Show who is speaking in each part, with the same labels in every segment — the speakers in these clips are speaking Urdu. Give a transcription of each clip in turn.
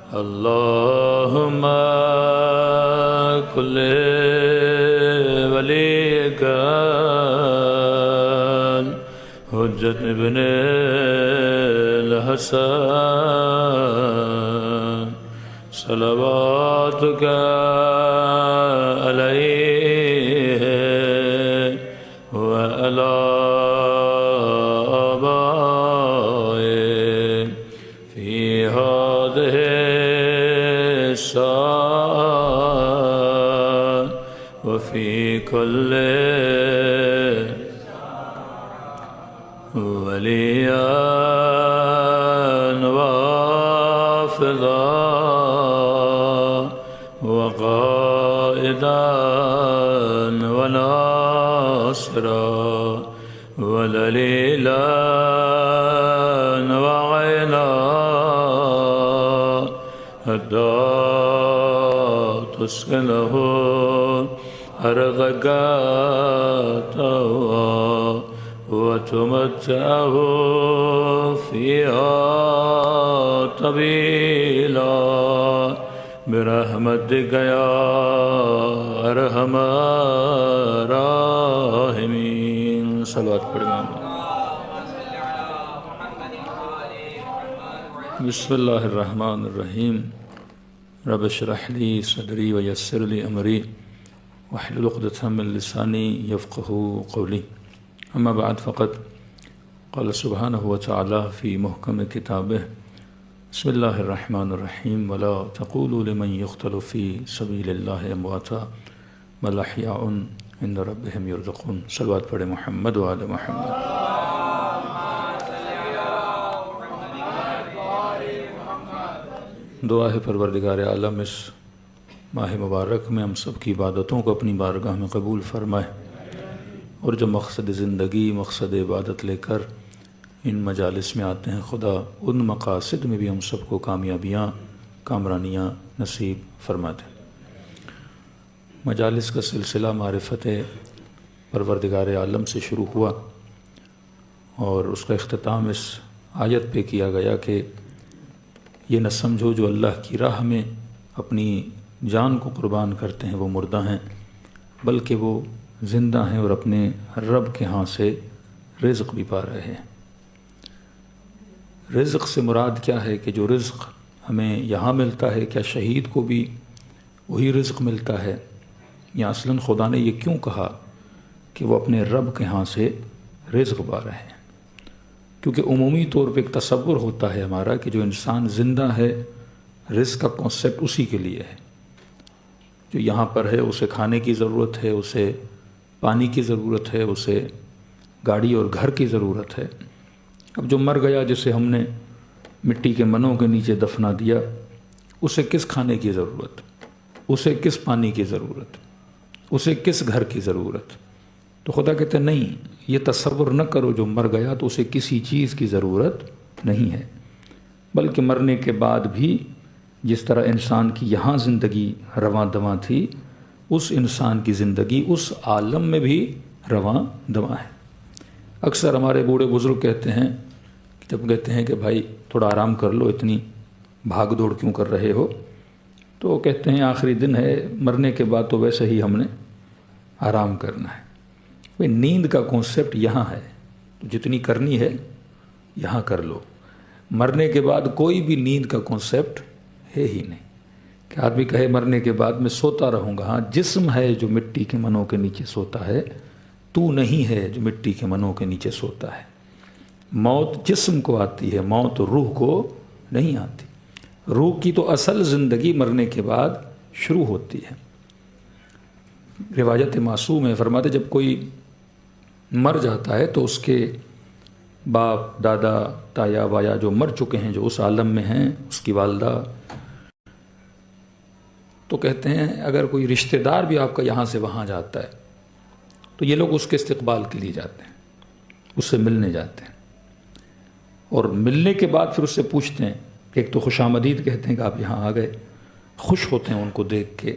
Speaker 1: اللهم كل وليك حجة ابن الحسن صلواتك عليه وعلى آبائه في هذه الساعة وفي كل وليا وافضا وقائدا وناصرا ودليلا وعينا حتى تسكنه أرضك طوعا وتمتعه فيها طويلا برحمتك يا أرحم الراحمين. صلوات پڑھیں. بسم اللہ الرحمن الرحیم. رب اشرح لي صدری ويسر لي امری واحلل عقدة من لسانی يفقهوا قولی. اما بعد فقد قال سبحانه وتعالى في محكم كتابه بسم الله الرحمن الرحيم ولا تقولوا لمن يقتل في سبيل الله امواتا بل احياء عند ربهم يرزقون. صلوات پڑھے محمد وآل محمد. دعا ہے پروردگار عالم اس ماہ مبارک میں ہم سب کی عبادتوں کو اپنی بارگاہ میں قبول فرمائے، اور جو مقصد زندگی مقصد عبادت لے کر ان مجالس میں آتے ہیں خدا ان مقاصد میں بھی ہم سب کو کامیابیاں کامرانیاں نصیب فرما دے. مجالس کا سلسلہ معرفت پروردگار عالم سے شروع ہوا، اور اس کا اختتام اس آیت پہ کیا گیا کہ یہ نہ سمجھو جو اللہ کی راہ میں اپنی جان کو قربان کرتے ہیں وہ مردہ ہیں، بلکہ وہ زندہ ہیں اور اپنے رب کے ہاں سے رزق بھی پا رہے ہیں. رزق سے مراد کیا ہے کہ جو رزق ہمیں یہاں ملتا ہے کیا شہید کو بھی وہی رزق ملتا ہے، یا اصلاً خدا نے یہ کیوں کہا کہ وہ اپنے رب کے ہاں سے رزق پا رہے ہیں؟ کیونکہ عمومی طور پہ ایک تصور ہوتا ہے ہمارا کہ جو انسان زندہ ہے رزق کا کانسیپٹ اسی کے لیے ہے. جو یہاں پر ہے اسے کھانے کی ضرورت ہے، اسے پانی کی ضرورت ہے، اسے گاڑی اور گھر کی ضرورت ہے. اب جو مر گیا جسے ہم نے مٹی کے منوں کے نیچے دفنا دیا، اسے کس کھانے کی ضرورت، اسے کس پانی کی ضرورت، اسے کس گھر کی ضرورت؟ تو خدا کہتے ہیں نہیں، یہ تصور نہ کرو جو مر گیا تو اسے کسی چیز کی ضرورت نہیں ہے، بلکہ مرنے کے بعد بھی جس طرح انسان کی یہاں زندگی رواں دواں تھی، اس انسان کی زندگی اس عالم میں بھی رواں دواں ہے. اکثر ہمارے بوڑھے بزرگ کہتے ہیں، جب کہتے ہیں کہ بھائی تھوڑا آرام کر لو، اتنی بھاگ دوڑ کیوں کر رہے ہو، تو وہ کہتے ہیں آخری دن ہے، مرنے کے بعد تو ویسے ہی ہم نے آرام کرنا ہے. بھائی نیند کا کانسیپٹ یہاں ہے، تو جتنی کرنی ہے یہاں کر لو. مرنے کے بعد کوئی بھی نیند کا کانسیپٹ ہے ہی نہیں کہ آدمی کہے مرنے کے بعد میں سوتا رہوں گا. ہاں، جسم ہے جو مٹی کے منوں کے نیچے سوتا ہے، تو نہیں ہے جو مٹی کے منوں کے نیچے سوتا ہے. موت جسم کو آتی ہے، موت روح کو نہیں آتی. روح کی تو اصل زندگی مرنے کے بعد شروع ہوتی ہے. روایت معصوم ہے، فرماتے جب کوئی مر جاتا ہے تو اس کے باپ دادا تایا وایا جو مر چکے ہیں، جو اس عالم میں ہیں، اس کی والدہ، تو کہتے ہیں اگر کوئی رشتہ دار بھی آپ کا یہاں سے وہاں جاتا ہے تو یہ لوگ اس کے استقبال کے لیے جاتے ہیں، اس سے ملنے جاتے ہیں، اور ملنے کے بعد پھر اس سے پوچھتے ہیں کہ ایک تو خوش آمدید کہتے ہیں کہ آپ یہاں آ گئے، خوش ہوتے ہیں ان کو دیکھ کے،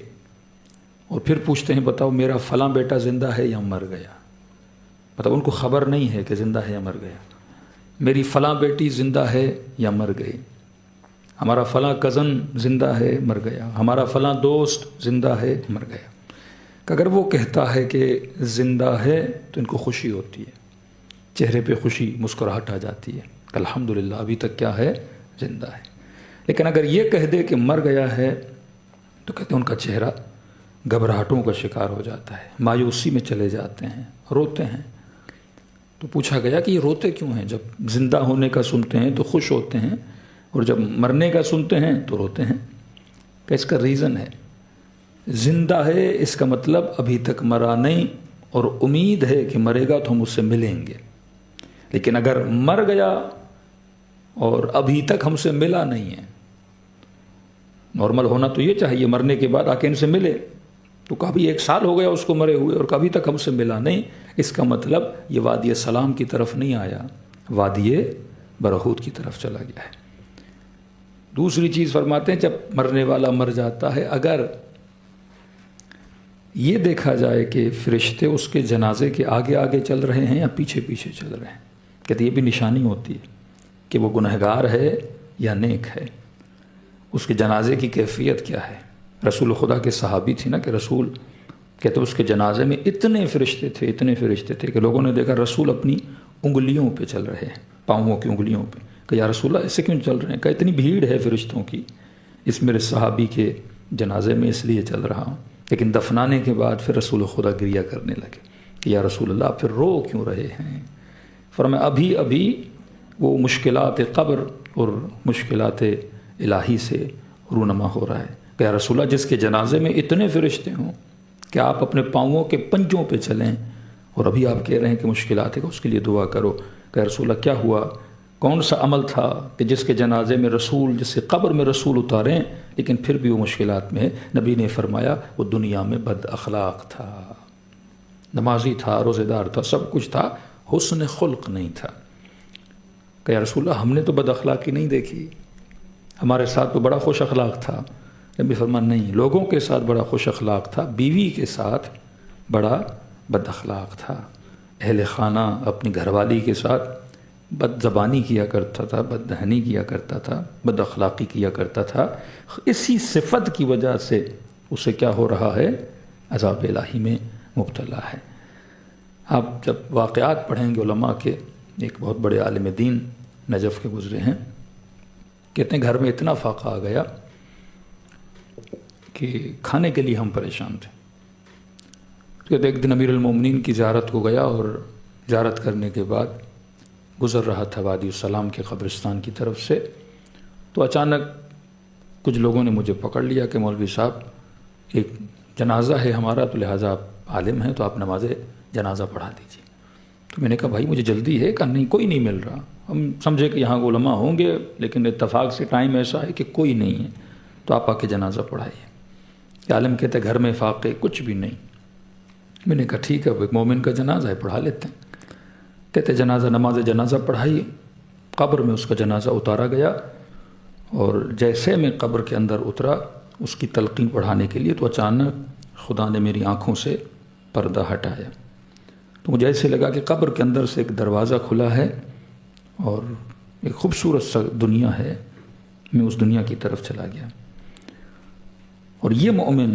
Speaker 1: اور پھر پوچھتے ہیں بتاؤ میرا فلاں بیٹا زندہ ہے یا مر گیا. مطلب ان کو خبر نہیں ہے کہ زندہ ہے یا مر گیا. میری فلاں بیٹی زندہ ہے یا مر گئی. ہمارا فلاں کزن زندہ ہے مر گیا، ہمارا فلاں دوست زندہ ہے مر گیا. کہ اگر وہ کہتا ہے کہ زندہ ہے تو ان کو خوشی ہوتی ہے، چہرے پہ خوشی، مسکراہٹ آ جاتی ہے، الحمدللہ ابھی تک کیا ہے، زندہ ہے. لیکن اگر یہ کہہ دے کہ مر گیا ہے تو کہتے ہیں ان کا چہرہ گھبراہٹوں کا شکار ہو جاتا ہے، مایوسی میں چلے جاتے ہیں، روتے ہیں. تو پوچھا گیا کہ یہ روتے کیوں ہیں؟ جب زندہ ہونے کا سنتے ہیں تو خوش ہوتے ہیں، اور جب مرنے کا سنتے ہیں تو روتے ہیں. کہ اس کا ریزن ہے، زندہ ہے اس کا مطلب ابھی تک مرا نہیں، اور امید ہے کہ مرے گا تو ہم اس سے ملیں گے. لیکن اگر مر گیا اور ابھی تک ہم سے ملا نہیں ہے، نارمل ہونا تو یہ چاہیے مرنے کے بعد آ کے ان سے ملے، تو کبھی 1 سال ہو گیا اس کو مرے ہوئے اور کبھی تک ہم سے ملا نہیں، اس کا مطلب یہ وادی سلام کی طرف نہیں آیا، وادی برہوت کی طرف چلا گیا ہے. دوسری چیز فرماتے ہیں جب مرنے والا مر جاتا ہے، اگر یہ دیکھا جائے کہ فرشتے اس کے جنازے کے آگے آگے چل رہے ہیں یا پیچھے پیچھے چل رہے ہیں، کہتے یہ بھی نشانی ہوتی ہے کہ وہ گنہگار ہے یا نیک ہے، اس کے جنازے کی کیفیت کیا ہے. رسول خدا کے صحابی تھی نا کہ رسول کہتے اس کے جنازے میں اتنے فرشتے تھے کہ لوگوں نے دیکھا رسول اپنی انگلیوں پہ چل رہے ہیں، پاؤں کی انگلیوں پہ. کہ یا رسول اللہ ایسے کیوں چل رہے ہیں؟ کہ اتنی بھیڑ ہے فرشتوں کی اس میرے صحابی کے جنازے میں، اس لیے چل رہا ہوں. لیکن دفنانے کے بعد پھر رسول خدا گریہ کرنے لگے کہ یا رسول اللہ پھر رو کیوں رہے ہیں؟ فرمایا ابھی وہ مشکلات قبر اور مشکلات الہی سے رونما ہو رہا ہے. کہ یا رسول اللہ جس کے جنازے میں اتنے فرشتے ہوں کہ آپ اپنے پاؤں کے پنجوں پہ چلیں اور ابھی آپ کہہ رہے ہیں کہ مشکلات ہے، کہ اس کے لیے دعا کرو. کہ یا رسول اللہ کیا ہوا، کون سا عمل تھا کہ جس کے جنازے میں رسول، جس سے قبر میں رسول اتاریں لیکن پھر بھی وہ مشکلات میں ہے؟ نبی نے فرمایا وہ دنیا میں بد اخلاق تھا، نمازی تھا، روزے دار تھا، سب کچھ تھا، حسن خلق نہیں تھا. کہ یا رسول اللہ ہم نے تو بد اخلاقی نہیں دیکھی، ہمارے ساتھ تو بڑا خوش اخلاق تھا. نبی فرمایا نہیں، لوگوں کے ساتھ بڑا خوش اخلاق تھا، بیوی کے ساتھ بڑا بد اخلاق تھا. اہل خانہ اپنی گھر والی کے ساتھ بد زبانی کیا کرتا تھا، بد دہنی کیا کرتا تھا، بد اخلاقی کیا کرتا تھا. اسی صفت کی وجہ سے اسے کیا ہو رہا ہے، عذاب الہی میں مبتلا ہے. آپ جب واقعات پڑھیں گے علماء کے، ایک بہت بڑے عالم دین نجف کے گزرے ہیں، کہتے ہیں گھر میں اتنا فاقہ آ گیا کہ کھانے کے لیے ہم پریشان تھے. کہتے ایک دن امیر المومنین کی زیارت کو گیا اور زیارت کرنے کے بعد گزر رہا تھا وادی السلام کے قبرستان کی طرف سے، تو اچانک کچھ لوگوں نے مجھے پکڑ لیا کہ مولوی صاحب ایک جنازہ ہے ہمارا، تو لہٰذا آپ عالم ہیں تو آپ نماز جنازہ پڑھا دیجیے. تو میں نے کہا بھائی مجھے جلدی ہے. کہ نہیں کوئی نہیں مل رہا. ہم سمجھے کہ یہاں علماء ہوں گے لیکن اتفاق سے ٹائم ایسا ہے کہ کوئی نہیں ہے، تو آپ آ کے جنازہ پڑھائیے. کہ عالم کہتے گھر میں فاقے کچھ بھی نہیں. میں نے کہا ٹھیک ہے، ایک مومن کا جنازہ ہے پڑھا لیتے ہیں. کہتے نماز جنازہ پڑھائی. قبر میں اس کا جنازہ اتارا گیا، اور جیسے میں قبر کے اندر اترا اس کی تلقین پڑھانے کے لیے، تو اچانک خدا نے میری آنکھوں سے پردہ ہٹایا. تو مجھے ایسے لگا کہ قبر کے اندر سے ایک دروازہ کھلا ہے اور ایک خوبصورت سا دنیا ہے. میں اس دنیا کی طرف چلا گیا، اور یہ مومن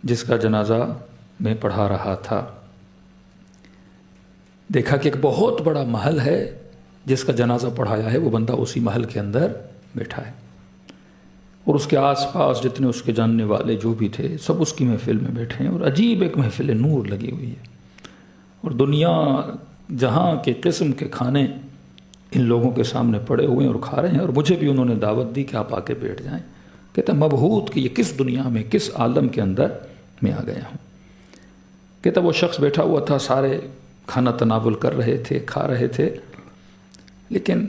Speaker 1: جس کا جنازہ میں پڑھا رہا تھا، دیکھا کہ ایک بہت بڑا محل ہے، جس کا جنازہ پڑھایا ہے وہ بندہ اسی محل کے اندر بیٹھا ہے، اور اس کے آس پاس جتنے اس کے جاننے والے جو بھی تھے سب اس کی محفل میں بیٹھے ہیں، اور عجیب ایک محفل نور لگی ہوئی ہے، اور دنیا جہاں کے قسم کے کھانے ان لوگوں کے سامنے پڑے ہوئے ہیں اور کھا رہے ہیں. اور مجھے بھی انہوں نے دعوت دی کہ آپ آ کے بیٹھ جائیں. کہتا مبہوت کہ یہ کس دنیا میں، کس عالم کے اندر میں آ گیا ہوں. کہتا وہ شخص بیٹھا ہوا تھا، سارے کھانا تناول کر رہے تھے، کھا رہے تھے، لیکن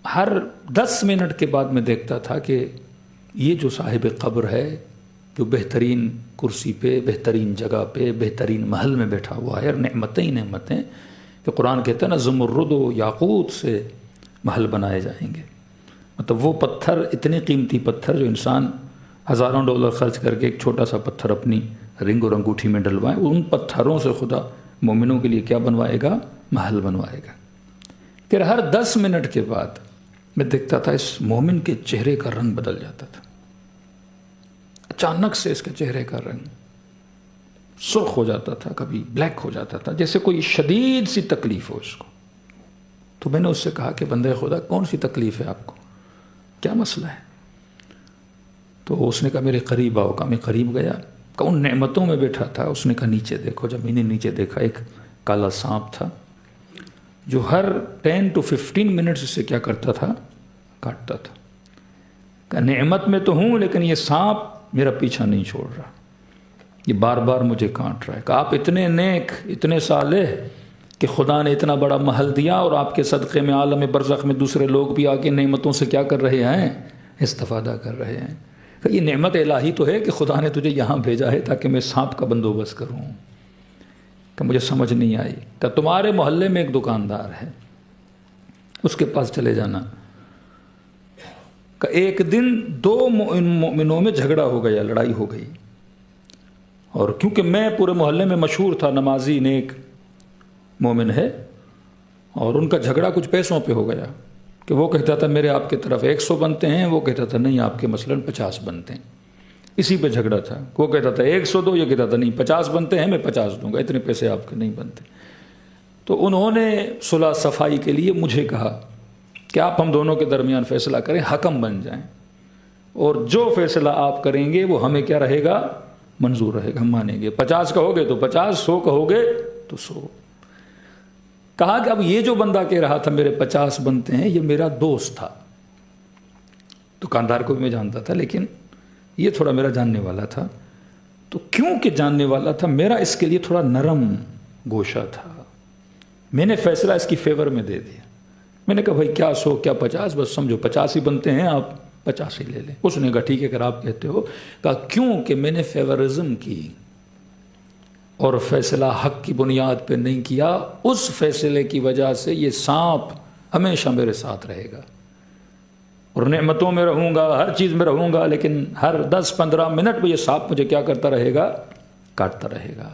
Speaker 1: ہر 10 منٹ کے بعد میں دیکھتا تھا کہ یہ جو صاحب قبر ہے، جو بہترین کرسی پہ، بہترین جگہ پہ، بہترین محل میں بیٹھا ہوا ہے، اور نعمتیں ہی نعمتیں، کہ قرآن کہتا ہے نا زمرد و یاقوت سے محل بنائے جائیں گے. مطلب وہ پتھر، اتنے قیمتی پتھر جو انسان ہزاروں ڈالر خرچ کر کے ایک چھوٹا سا پتھر اپنی رنگ اور انگوٹھی میں ڈلوائیں، ان پتھروں سے خدا مومنوں کے لیے کیا بنوائے گا؟ محل بنوائے گا. پھر ہر 10 منٹ کے بعد میں دیکھتا تھا اس مومن کے چہرے کا رنگ بدل جاتا تھا، اچانک سے اس کے چہرے کا رنگ سرخ ہو جاتا تھا، کبھی بلیک ہو جاتا تھا، جیسے کوئی شدید سی تکلیف ہو اس کو۔ تو میں نے اس سے کہا کہ بندے خدا کون سی تکلیف ہے آپ کو، کیا مسئلہ ہے؟ تو اس نے کہا میرے قریب آؤ۔ کہا میں قریب گیا، کہ ان نعمتوں میں بیٹھا تھا۔ اس نے کہا نیچے دیکھو۔ جب میں نے نیچے دیکھا ایک کالا سانپ تھا جو ہر 10 to 15 منٹس سے کیا کرتا تھا، کاٹتا تھا۔ کہ نعمت میں تو ہوں لیکن یہ سانپ میرا پیچھا نہیں چھوڑ رہا، یہ بار بار مجھے کاٹ رہا ہے۔ کہ آپ اتنے نیک، اتنے صالح کہ خدا نے اتنا بڑا محل دیا اور آپ کے صدقے میں عالم برزخ میں دوسرے لوگ بھی آ کے نعمتوں سے کیا کر رہے ہیں، استفادہ کر رہے ہیں۔ کہ یہ نعمت الہی تو ہے کہ خدا نے تجھے یہاں بھیجا ہے تاکہ میں سانپ کا بندوبست کروں۔ کہ مجھے سمجھ نہیں آئی۔ کہ تمہارے محلے میں ایک دکاندار ہے، اس کے پاس چلے جانا۔ کہ ایک دن 2 مومنوں میں جھگڑا ہو گیا، لڑائی ہو گئی، اور کیونکہ میں پورے محلے میں مشہور تھا نمازی نیک مومن ہے، اور ان کا جھگڑا کچھ پیسوں پہ ہو گیا۔ کہ وہ کہتا تھا میرے آپ کے طرف 100 بنتے ہیں، وہ کہتا تھا نہیں آپ کے مثلاً 50 بنتے ہیں۔ اسی پہ جھگڑا تھا، وہ کہتا تھا 100 دو، یہ کہتا تھا نہیں 50 بنتے ہیں، میں 50 دوں گا، اتنے پیسے آپ کے نہیں بنتے۔ تو انہوں نے صلح صفائی کے لیے مجھے کہا کہ آپ ہم دونوں کے درمیان فیصلہ کریں، حکم بن جائیں، اور جو فیصلہ آپ کریں گے وہ ہمیں کیا رہے گا، منظور رہے گا، ہم مانیں گے۔ 50 کہو گے تو 50، 100 کہو گے تو 100۔ کہا کہ اب یہ جو بندہ کہہ رہا تھا میرے 50 بنتے ہیں، یہ میرا دوست تھا، دکاندار کو بھی میں جانتا تھا لیکن یہ تھوڑا میرا جاننے والا تھا۔ تو کیونکہ جاننے والا تھا، میرا اس کے لیے تھوڑا نرم گوشہ تھا، میں نے فیصلہ اس کی فیور میں دے دیا۔ میں نے کہا بھائی کیا 100 کیا 50، بس سمجھو 50 ہی بنتے ہیں، آپ 50 ہی لے لیں۔ اس نے کہا ٹھیک ہے اگر آپ کہتے ہو۔ کہا کیونکہ میں نے فیورزم کی اور فیصلہ حق کی بنیاد پہ نہیں کیا، اس فیصلے کی وجہ سے یہ سانپ ہمیشہ میرے ساتھ رہے گا، اور نعمتوں میں رہوں گا، ہر چیز میں رہوں گا، لیکن ہر 10-15 منٹ میں یہ سانپ مجھے کیا کرتا رہے گا، کاٹتا رہے گا۔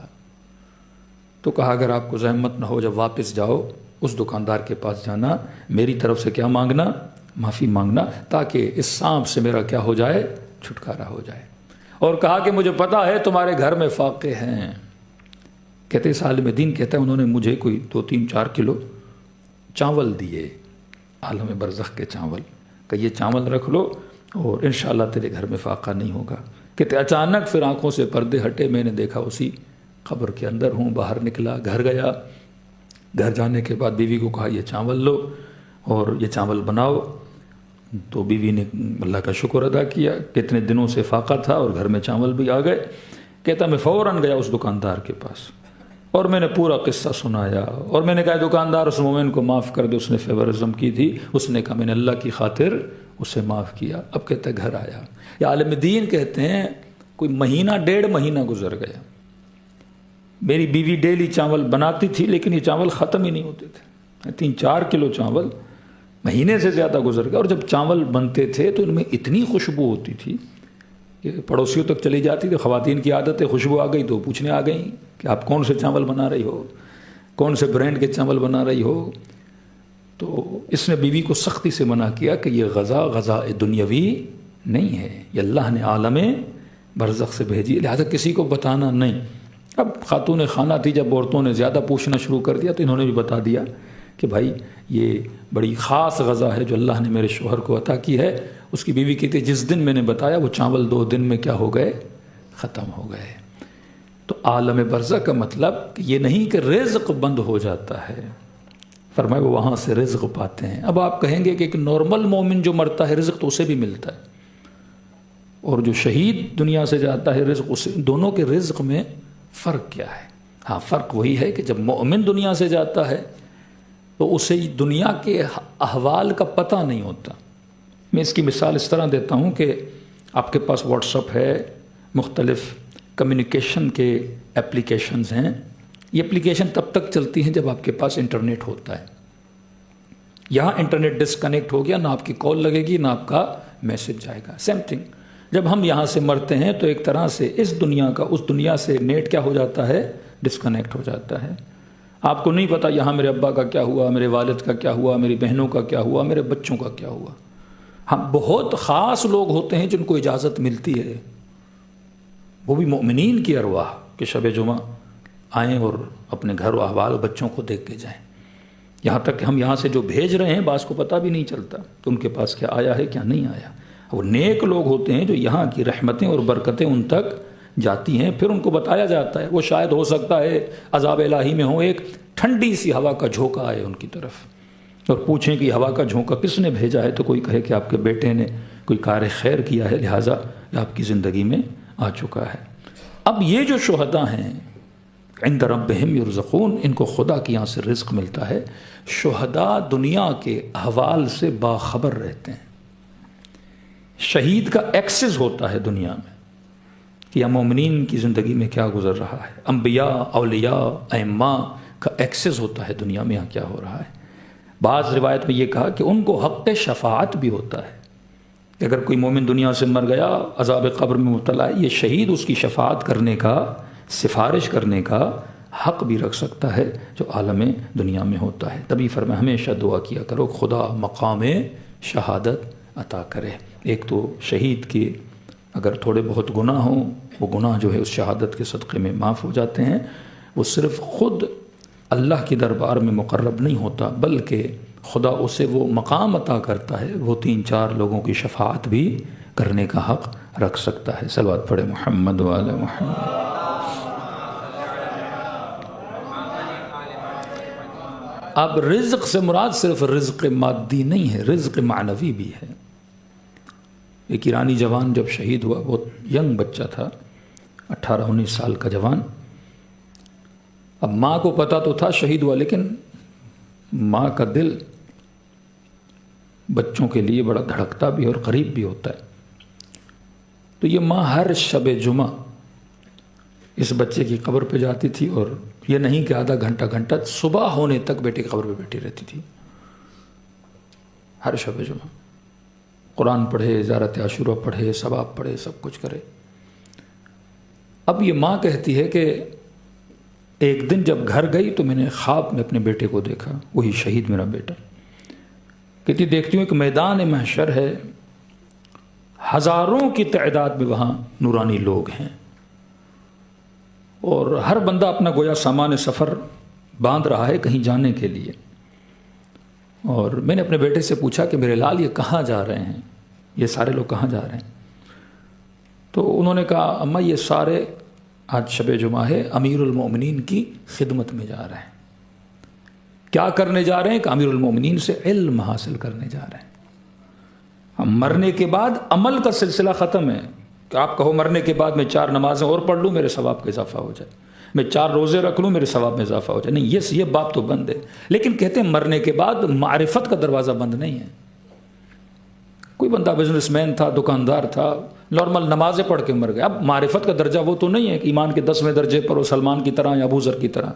Speaker 1: تو کہا اگر آپ کو زحمت نہ ہو، جب واپس جاؤ اس دکاندار کے پاس جانا، میری طرف سے کیا مانگنا، معافی مانگنا، تاکہ اس سانپ سے میرا کیا ہو جائے، چھٹکارا ہو جائے۔ اور کہا کہ مجھے پتا ہے تمہارے گھر میں فاقے ہیں۔ کہتے اس عالم دین کہتا ہے انہوں نے مجھے کوئی 2-3-4 کلو چاول دیے، عالم برزخ کے چاول، کہ یہ چاول رکھ لو اور انشاءاللہ تیرے گھر میں فاقہ نہیں ہوگا۔ کہتے اچانک پھر آنکھوں سے پردے ہٹے، میں نے دیکھا اسی قبر کے اندر ہوں، باہر نکلا، گھر گیا، گھر جانے کے بعد بیوی کو کہا یہ چاول لو اور یہ چاول بناؤ۔ تو بیوی نے اللہ کا شکر ادا کیا، کتنے دنوں سے فاقہ تھا اور گھر میں چاول بھی آ گئے۔ کہتا میں فوراً گیا اس دکاندار کے پاس اور میں نے پورا قصہ سنایا، اور میں نے کہا دکاندار اس مومن کو معاف کر دے، اس نے فیورزم کی تھی۔ اس نے کہا میں نے اللہ کی خاطر اسے معاف کیا۔ اب کہتا ہے گھر آیا۔ یا عالم دین کہتے ہیں کوئی مہینہ 1.5 مہینہ گزر گیا، میری بیوی ڈیلی چاول بناتی تھی لیکن یہ چاول ختم ہی نہیں ہوتے تھے، 3-4 کلو چاول مہینے سے زیادہ گزر گیا۔ اور جب چاول بنتے تھے تو ان میں اتنی خوشبو ہوتی تھی کہ پڑوسیوں تک چلی جاتی تھی۔ خواتین کی عادت ہے، خوشبو آ گئی تو پوچھنے آ گئیں کہ آپ کون سے چاول بنا رہی ہو، کون سے برانڈ کے چاول بنا رہی ہو۔ تو اس نے بیوی کو سختی سے منع کیا کہ یہ غذا دنیاوی نہیں ہے، یہ اللہ نے عالم برزخ سے بھیجی، لہذا کسی کو بتانا نہیں۔ اب خاتون خانہ تھی، جب عورتوں نے زیادہ پوچھنا شروع کر دیا تو انہوں نے بھی بتا دیا کہ بھائی یہ بڑی خاص غذا ہے جو اللہ نے میرے شوہر کو عطا کی ہے۔ اس کی بیوی کہتی ہے جس دن میں نے بتایا وہ چاول 2 دن میں کیا ہو گئے، ختم ہو گئے۔ تو عالم برزخ کا مطلب یہ نہیں کہ رزق بند ہو جاتا ہے، فرمایا وہ وہاں سے رزق پاتے ہیں۔ اب آپ کہیں گے کہ ایک نارمل مومن جو مرتا ہے رزق تو اسے بھی ملتا ہے، اور جو شہید دنیا سے جاتا ہے رزق اسے، دونوں کے رزق میں فرق کیا ہے؟ ہاں فرق وہی ہے کہ جب مومن دنیا سے جاتا ہے تو اسے دنیا کے احوال کا پتہ نہیں ہوتا۔ میں اس کی مثال اس طرح دیتا ہوں کہ آپ کے پاس واٹس ایپ ہے، مختلف کمیونیکیشن کے اپلیکیشنز ہیں۔ یہ اپلیکیشن تب تک چلتی ہیں جب آپ کے پاس انٹرنیٹ ہوتا ہے۔ یہاں انٹرنیٹ ڈسکنیکٹ ہو گیا، نہ آپ کی کال لگے گی نہ آپ کا میسج جائے گا۔ سیم تھنگ جب ہم یہاں سے مرتے ہیں تو ایک طرح سے اس دنیا کا اس دنیا سے نیٹ کیا ہو جاتا ہے، ڈسکنیکٹ ہو جاتا ہے۔ آپ کو نہیں پتہ یہاں میرے ابا کا کیا ہوا، میرے والد کا کیا ہوا، میری بہنوں کا کیا ہوا، میرے بچوں کا کیا ہوا۔ ہم بہت خاص لوگ ہوتے ہیں جن کو اجازت ملتی ہے، وہ بھی مومنین کی ارواح، کہ شب جمعہ آئیں اور اپنے گھر و احوال و بچوں کو دیکھ کے جائیں۔ یہاں تک کہ ہم یہاں سے جو بھیج رہے ہیں بعض کو پتہ بھی نہیں چلتا تو ان کے پاس کیا آیا ہے کیا نہیں آیا۔ وہ نیک لوگ ہوتے ہیں جو یہاں کی رحمتیں اور برکتیں ان تک جاتی ہیں، پھر ان کو بتایا جاتا ہے۔ وہ شاید ہو سکتا ہے عذاب الہی میں ہوں، ایک ٹھنڈی سی ہوا کا جھونکا آئے ان کی طرف اور پوچھیں کہ ہوا کا جھونکا کس نے بھیجا ہے، تو کوئی کہے کہ آپ کے بیٹے نے کوئی کار خیر کیا ہے، لہٰذا آپ کی زندگی میں آ چکا ہے۔ اب یہ جو شہداء ہیں عند ربہم یرزقون، ان کو خدا کی یہاں سے رزق ملتا ہے۔ شہداء دنیا کے احوال سے باخبر رہتے ہیں۔ شہید کا ایکسس ہوتا ہے دنیا میں کہ یا مومنین کی زندگی میں کیا گزر رہا ہے، انبیاء، اولیاء، ائمہ کا ایکسس ہوتا ہے دنیا میں یہاں کیا ہو رہا ہے۔ بعض روایت میں یہ کہا کہ ان کو حق شفاعت بھی ہوتا ہے کہ اگر کوئی مومن دنیا سے مر گیا، عذاب قبر میں مبتلا ہے، یہ شہید اس کی شفاعت کرنے کا، سفارش کرنے کا حق بھی رکھ سکتا ہے جو عالم دنیا میں ہوتا ہے۔ تبھی فرمایا ہمیشہ دعا کیا کرو خدا مقام شہادت عطا کرے۔ ایک تو شہید کے اگر تھوڑے بہت گناہ ہوں، وہ گناہ جو ہے اس شہادت کے صدقے میں معاف ہو جاتے ہیں۔ وہ صرف خود اللہ کی دربار میں مقرب نہیں ہوتا بلکہ خدا اسے وہ مقام عطا کرتا ہے، وہ 3-4 لوگوں کی شفاعت بھی کرنے کا حق رکھ سکتا ہے۔ صلوات پڑھے محمد وعلی محمد۔ اب رزق سے مراد صرف رزق مادی نہیں ہے، رزق معنوی بھی ہے۔ ایک ایرانی جوان جب شہید ہوا، بہت ینگ بچہ تھا، 18-19 سال کا جوان۔ اب ماں کو پتہ تو تھا شہید ہوا، لیکن ماں کا دل بچوں کے لیے بڑا دھڑکتا بھی اور قریب بھی ہوتا ہے۔ تو یہ ماں ہر شب جمعہ اس بچے کی قبر پہ جاتی تھی، اور یہ نہیں کہ آدھا گھنٹہ صبح ہونے تک بیٹے کی قبر پہ بیٹھی رہتی تھی۔ ہر شب جمعہ قرآن پڑھے، زیارت عاشورہ پڑھے، ثواب پڑھے، سب کچھ کرے۔ اب یہ ماں کہتی ہے کہ ایک دن جب گھر گئی تو میں نے خواب میں اپنے بیٹے کو دیکھا، وہی شہید میرا بیٹا۔ کہتی دیکھتی ہوں ایک میدان محشر ہے، ہزاروں کی تعداد میں وہاں نورانی لوگ ہیں، اور ہر بندہ اپنا گویا سامان سفر باندھ رہا ہے کہیں جانے کے لیے۔ اور میں نے اپنے بیٹے سے پوچھا کہ میرے لال یہ کہاں جا رہے ہیں، یہ سارے لوگ کہاں جا رہے ہیں؟ تو انہوں نے کہا اماں یہ سارے آج شب جمعہ ہے، امیر المومنین کی خدمت میں جا رہے ہیں۔ کیا کرنے جا رہے ہیں؟ کہ امیر المومنین سے علم حاصل کرنے جا رہے ہیں۔ ہم مرنے کے بعد عمل کا سلسلہ ختم ہے کہ آپ کہو مرنے کے بعد میں 4 نمازیں اور پڑھ لوں میرے ثواب کا اضافہ ہو جائے، میں 4 روزے رکھ لوں میرے ثواب میں اضافہ ہو جائے، نہیں، یہ بات تو بند ہے۔ لیکن کہتے ہیں مرنے کے بعد معرفت کا دروازہ بند نہیں ہے۔ کوئی بندہ بزنس مین تھا، دکاندار تھا، نارمل نمازیں پڑھ کے مر گیا، اب معرفت کا درجہ وہ تو نہیں ہے کہ ایمان کے 10ویں درجے پر ہو، سلمان کی طرح یا ابو ذر کی طرح۔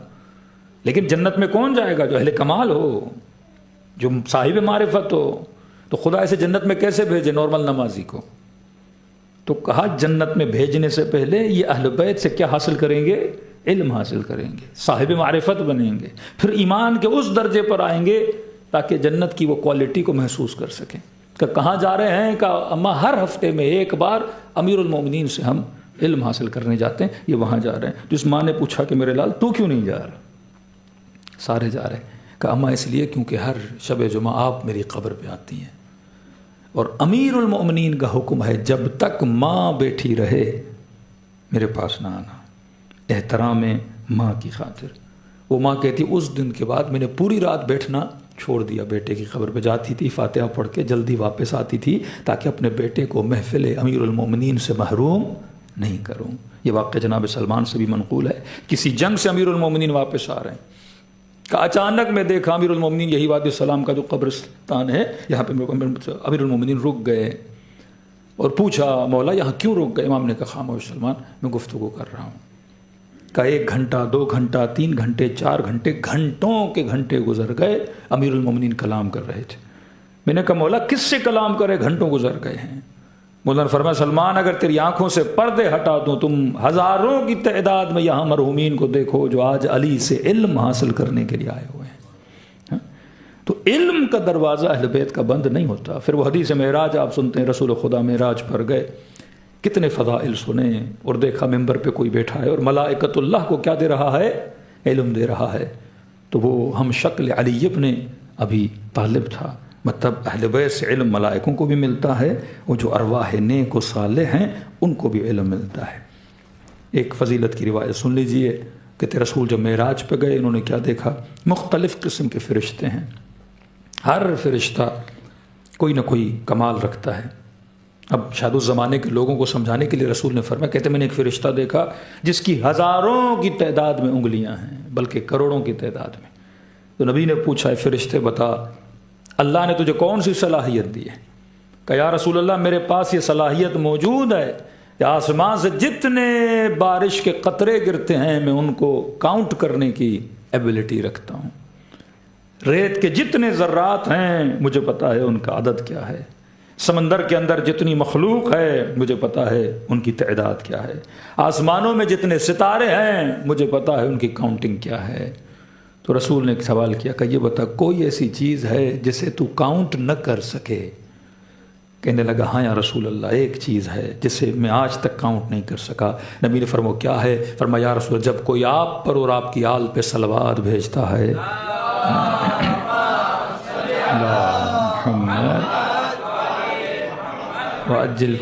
Speaker 1: لیکن جنت میں کون جائے گا؟ جو اہل کمال ہو، جو صاحب معرفت ہو۔ تو خدا ایسے جنت میں کیسے بھیجے نارمل نمازی کو؟ تو کہا جنت میں بھیجنے سے پہلے یہ اہل بیت سے کیا حاصل کریں گے؟ علم حاصل کریں گے، صاحب معرفت بنیں گے، پھر ایمان کے اس درجے پر آئیں گے تاکہ جنت کی وہ کوالٹی کو محسوس کر سکیں۔ کہ کہاں جا رہے ہیں؟ کہ اماں ہر ہفتے میں ایک بار امیر المومنین سے ہم علم حاصل کرنے جاتے ہیں، یہ وہاں جا رہے ہیں۔ جس ماں نے پوچھا کہ میرے لال تو کیوں نہیں جا رہا؟ سارے جا رہے ہیں۔ کہ اماں اس لیے کیونکہ ہر شب جمعہ آپ میری قبر پہ آتی ہیں، اور امیر المومنین کا حکم ہے جب تک ماں بیٹھی رہے میرے پاس نہ آنا، احترام ماں کی خاطر۔ وہ ماں کہتی اس دن کے بعد میں نے پوری رات بیٹھنا چھوڑ دیا، بیٹے کی قبر پہ جاتی تھی، فاتحہ پڑھ کے جلدی واپس آتی تھی تاکہ اپنے بیٹے کو محفل امیر المومنین سے محروم نہیں کروں۔ یہ واقعہ جناب سلمان سے بھی منقول ہے۔ کسی جنگ سے امیر المومنین واپس آ رہے ہیں کہ اچانک میں دیکھا امیر المومنین، یہی وادی السلام کا جو قبرستان ہے یہاں پہ امیر المومنین رک گئے، اور پوچھا مولا یہاں کیوں رک گئے؟ امام نے کہا خاموش سلمان، میں گفتگو کر رہا ہوں۔ کہ 1 گھنٹہ، 2 گھنٹہ، 3 گھنٹے، 4 گھنٹے، گھنٹوں کے گھنٹے گزر گئے، امیر المومنین کلام کر رہے تھے۔ میں نے کہا مولا کس سے کلام کرے؟ گھنٹوں گزر گئے ہیں۔ مولانا فرمایا سلمان اگر تیری آنکھوں سے پردے ہٹا دوں تم ہزاروں کی تعداد میں یہاں مرحومین کو دیکھو جو آج علی سے علم حاصل کرنے کے لیے آئے ہوئے ہیں. تو علم کا دروازہ اہل بیت کا بند نہیں ہوتا. پھر وہ حدیث معراج آپ سنتے ہیں، رسول خدا معراج پر گئے، کتنے فضائل سنے اور دیکھا ممبر پہ کوئی بیٹھا ہے اور ملائکۃ اللہ کو کیا دے رہا ہے؟ علم دے رہا ہے. تو وہ ہم شکل علی ابن ابی طالب تھا. مطلب اہل بیت سے علم ملائکوں کو بھی ملتا ہے، وہ جو ارواح نیک و صالح ہیں ان کو بھی علم ملتا ہے. ایک فضیلت کی روایت سن لیجئے کہ رسول جب معراج پہ گئے انہوں نے کیا دیکھا؟ مختلف قسم کے فرشتے ہیں. ہر فرشتہ کوئی نہ کوئی کمال رکھتا ہے. اب شاید اس زمانے کے لوگوں کو سمجھانے کے لیے رسول نے فرمایا، کہتے میں نے ایک فرشتہ دیکھا جس کی ہزاروں کی تعداد میں انگلیاں ہیں، بلکہ کروڑوں کی تعداد میں. تو نبی نے پوچھا، اے فرشتے بتا اللہ نے تجھے کون سی صلاحیت دی ہے؟ کہ یا رسول اللہ میرے پاس یہ صلاحیت موجود ہے کہ آسمان سے جتنے بارش کے قطرے گرتے ہیں میں ان کو کاؤنٹ کرنے کی ایبلٹی رکھتا ہوں. ریت کے جتنے ذرات ہیں مجھے پتا ہے ان کا عدد کیا ہے. سمندر کے اندر جتنی مخلوق ہے مجھے پتا ہے ان کی تعداد کیا ہے. آسمانوں میں جتنے ستارے ہیں مجھے پتا ہے ان کی کاؤنٹنگ کیا ہے. تو رسول نے ایک سوال کیا کہ یہ بتا کوئی ایسی چیز ہے جسے تو کاؤنٹ نہ کر سکے؟ کہنے لگا ہاں یا رسول اللہ ایک چیز ہے جسے میں آج تک کاؤنٹ نہیں کر سکا. نبی نے فرمایا کیا ہے؟ فرمایا یا رسول اللہ جب کوئی آپ پر اور آپ کی آل پہ صلوات بھیجتا ہے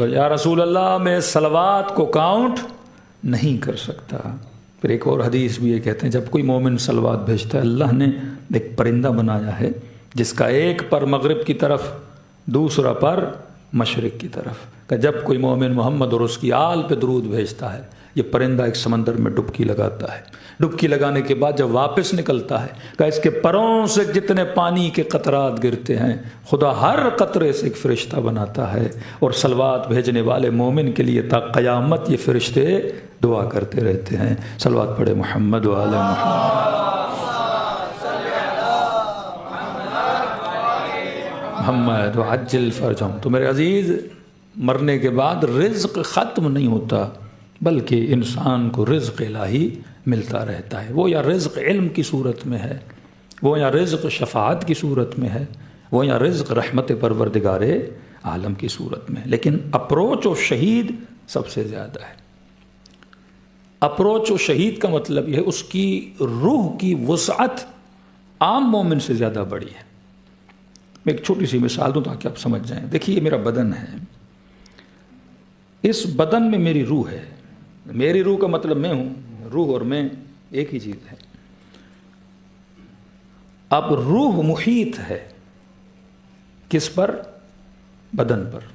Speaker 1: یا رسول اللہ میں صلوات کو کاؤنٹ نہیں کر سکتا. پھر ایک اور حدیث بھی یہ کہتے ہیں جب کوئی مومن صلوات بھیجتا ہے اللہ نے ایک پرندہ بنایا ہے جس کا ایک پر مغرب کی طرف دوسرا پر مشرق کی طرف، کہ جب کوئی مومن محمد اور اس کی آل پہ درود بھیجتا ہے یہ پرندہ ایک سمندر میں ڈبکی لگاتا ہے. ڈبکی لگانے کے بعد جب واپس نکلتا ہے کہ اس کے پروں سے جتنے پانی کے قطرات گرتے ہیں خدا ہر قطرے سے ایک فرشتہ بناتا ہے اور صلوات بھیجنے والے مومن کے لیے تا قیامت یہ فرشتے دعا کرتے رہتے ہیں. صلوات پڑھے محمد و آل محمد وعجل فرجهم. تو میرے عزیز مرنے کے بعد رزق ختم نہیں ہوتا بلکہ انسان کو رزق الہی ملتا رہتا ہے. وہ یا رزق علم کی صورت میں ہے، وہ یا رزق شفاعت کی صورت میں ہے، وہ یا رزق رحمت پروردگار عالم کی صورت میں. لیکن اپروچ و شہید سب سے زیادہ ہے. اپروچ و شہید کا مطلب یہ ہے اس کی روح کی وسعت عام مومن سے زیادہ بڑی ہے. میں ایک چھوٹی سی مثال دوں تاکہ آپ سمجھ جائیں. دیکھیے یہ میرا بدن ہے، اس بدن میں میری روح ہے. میری روح کا مطلب میں ہوں، روح اور میں ایک ہی چیز ہے. اب روح محیط ہے کس پر؟ بدن پر.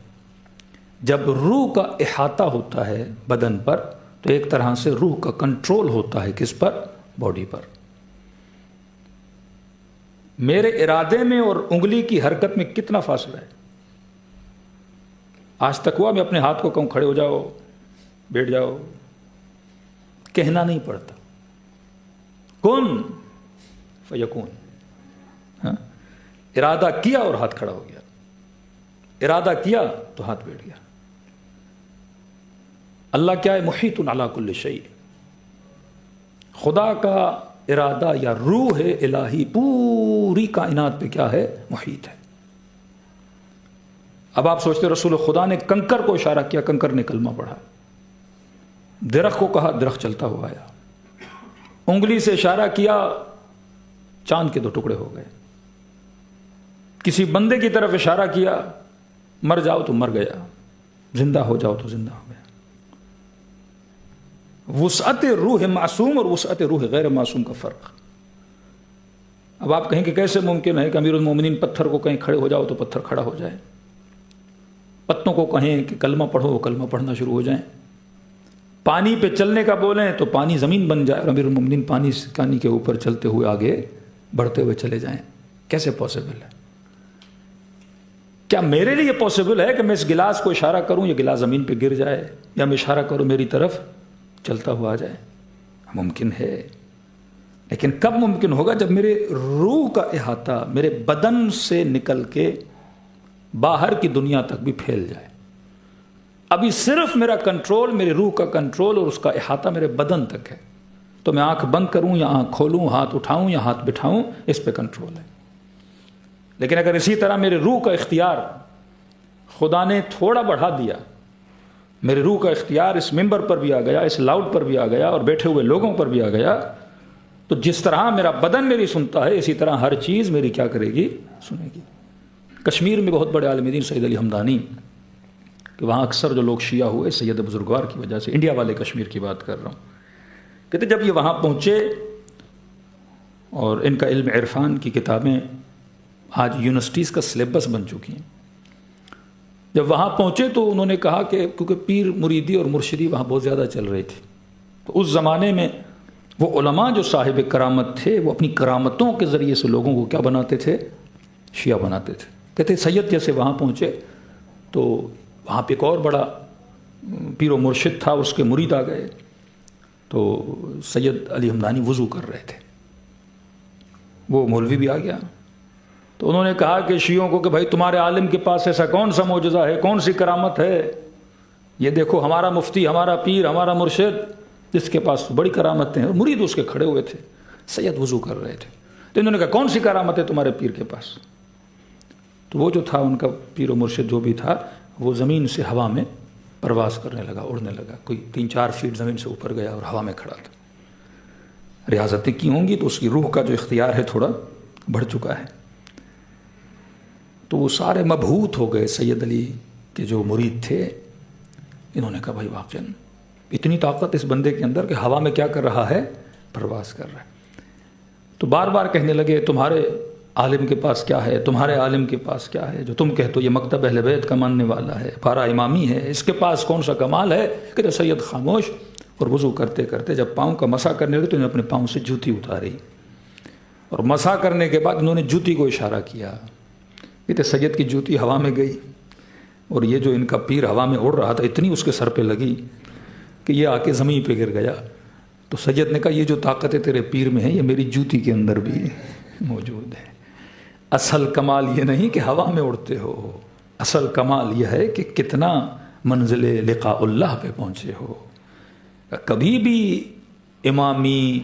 Speaker 1: جب روح کا احاطہ ہوتا ہے بدن پر تو ایک طرح سے روح کا کنٹرول ہوتا ہے کس پر؟ باڈی پر. میرے ارادے میں اور انگلی کی حرکت میں کتنا فاصلہ ہے؟ آج تک ہوا میں اپنے ہاتھ کو کہوں کھڑے ہو جاؤ، بیٹھ جاؤ، کہنا نہیں پڑتا. کن فیکون. ہاں؟ ارادہ کیا اور ہاتھ کھڑا ہو گیا، ارادہ کیا تو ہاتھ بیٹھ گیا. اللہ کیا ہے؟ محیط علی کل شیء. خدا کا ارادہ یا روح الہی پوری کائنات پہ کیا ہے؟ محیط ہے. اب آپ سوچتے رسول خدا نے کنکر کو اشارہ کیا، کنکر نے کلمہ پڑھا. درخت کو کہا، درخت چلتا ہوا آیا. انگلی سے اشارہ کیا، چاند کے 2 ٹکڑے ہو گئے. کسی بندے کی طرف اشارہ کیا، مر جاؤ تو مر گیا، زندہ ہو جاؤ تو زندہ ہو گیا. وسعت روح معصوم اور وسعت روح غیر معصوم کا فرق. اب آپ کہیں کہ کیسے ممکن ہے کہ امیر المومنین پتھر کو کہیں کھڑے ہو جاؤ تو پتھر کھڑا ہو جائے، پتوں کو کہیں کہ کلمہ پڑھو کلمہ پڑھنا شروع ہو جائیں، پانی پہ چلنے کا بولیں تو پانی زمین بن جائے اور امیر المومنین پانی کے اوپر چلتے ہوئے آگے بڑھتے ہوئے چلے جائیں. کیسے پاسبل ہے؟ کیا میرے لیے پاسبل ہے کہ میں اس گلاس کو اشارہ کروں یہ گلاس زمین پہ گر جائے، یا میں اشارہ کروں میری طرف چلتا ہوا آ جائے؟ ممکن ہے. لیکن کب ممکن ہوگا؟ جب میرے روح کا احاطہ میرے بدن سے نکل کے باہر کی دنیا تک بھی پھیل جائے. ابھی صرف میرا کنٹرول، میری روح کا کنٹرول اور اس کا احاطہ میرے بدن تک ہے، تو میں آنکھ بند کروں یا آنکھ کھولوں، ہاتھ اٹھاؤں یا ہاتھ بٹھاؤں، اس پہ کنٹرول ہے۔ لیکن اگر اسی طرح میرے روح کا اختیار خدا نے تھوڑا بڑھا دیا، میرے روح کا اختیار اس ممبر پر بھی آ گیا، اس لاؤڈ پر بھی آ گیا اور بیٹھے ہوئے لوگوں پر بھی آ گیا، تو جس طرح میرا بدن میری سنتا ہے اسی طرح ہر چیز میری کیا کرے گی؟ سنے گی۔ کشمیر میں بہت بڑے عالم دین سید علی ہمدانی، کہ وہاں اکثر جو لوگ شیعہ ہوئے سید بزرگوار کی وجہ سے، انڈیا والے کشمیر کی بات کر رہا ہوں، کہتے جب یہ وہاں پہنچے اور ان کا علم عرفان کی کتابیں آج یونیورسٹیز کا سلیبس بن چکی ہیں، جب وہاں پہنچے تو انہوں نے کہا کہ کیونکہ پیر مریدی اور مرشدی وہاں بہت زیادہ چل رہی تھی، تو اس زمانے میں وہ علماء جو صاحب کرامت تھے وہ اپنی کرامتوں کے ذریعے سے لوگوں کو کیا بناتے تھے؟ شیعہ بناتے تھے۔ کہتے سید جیسے وہاں پہنچے تو وہاں پہ ایک اور بڑا پیر و مرشد تھا، اس کے مرید آ گئے، تو سید علی ہمدانی وضو کر رہے تھے، وہ مولوی بھی آ گیا، تو انہوں نے کہا کہ شیعوں کو کہ بھائی تمہارے عالم کے پاس ایسا کون سا معجزہ ہے، کون سی کرامت ہے؟ یہ دیکھو ہمارا مفتی، ہمارا پیر، ہمارا مرشد، جس کے پاس بڑی کرامتیں ہیں، اور مرید اس کے کھڑے ہوئے تھے، سید وضو کر رہے تھے، تو انہوں نے کہا کون سی کرامت ہے تمہارے پیر کے پاس؟ تو وہ جو تھا ان کا پیر و مرشد جو بھی تھا، وہ زمین سے ہوا میں پرواز کرنے لگا، اڑنے لگا، کوئی 3-4 فیٹ زمین سے اوپر گیا اور ہوا میں کھڑا تھا۔ ریاضتیں کی ہوں گی تو اس کی روح کا جو اختیار ہے تھوڑا بڑھ چکا ہے، تو وہ سارے مبہوت ہو گئے سید علی کے جو مرید تھے۔ انہوں نے کہا بھائی واقعاً اتنی طاقت اس بندے کے اندر کہ ہوا میں کیا کر رہا ہے؟ پرواز کر رہا ہے۔ تو بار بار کہنے لگے تمہارے عالم کے پاس کیا ہے، تمہارے عالم کے پاس کیا ہے، جو تم کہتے ہو یہ مکتب اہل بیت کا ماننے والا ہے، پارا امامی ہے، اس کے پاس کون سا کمال ہے؟ کہ سید خاموش، اور وضو کرتے کرتے جب پاؤں کا مسح کرنے لگے تو انہوں نے اپنے پاؤں سے جوتی اتاری، اور مسح کرنے کے بعد انہوں نے جوتی کو اشارہ کیا، کہتے سید کی جوتی ہوا میں گئی، اور یہ جو ان کا پیر ہوا میں اڑ رہا تھا اتنی اس کے سر پہ لگی کہ یہ آ کے زمین پہ گر گیا۔ تو سید نے کہا یہ جو طاقت تیرے پیر میں ہے یہ میری جوتی کے اندر بھی موجود ہے۔ اصل کمال یہ نہیں کہ ہوا میں اڑتے ہو، اصل کمال یہ ہے کہ کتنا منزل لقاء اللہ پہ پہنچے ہو۔ کبھی بھی امامی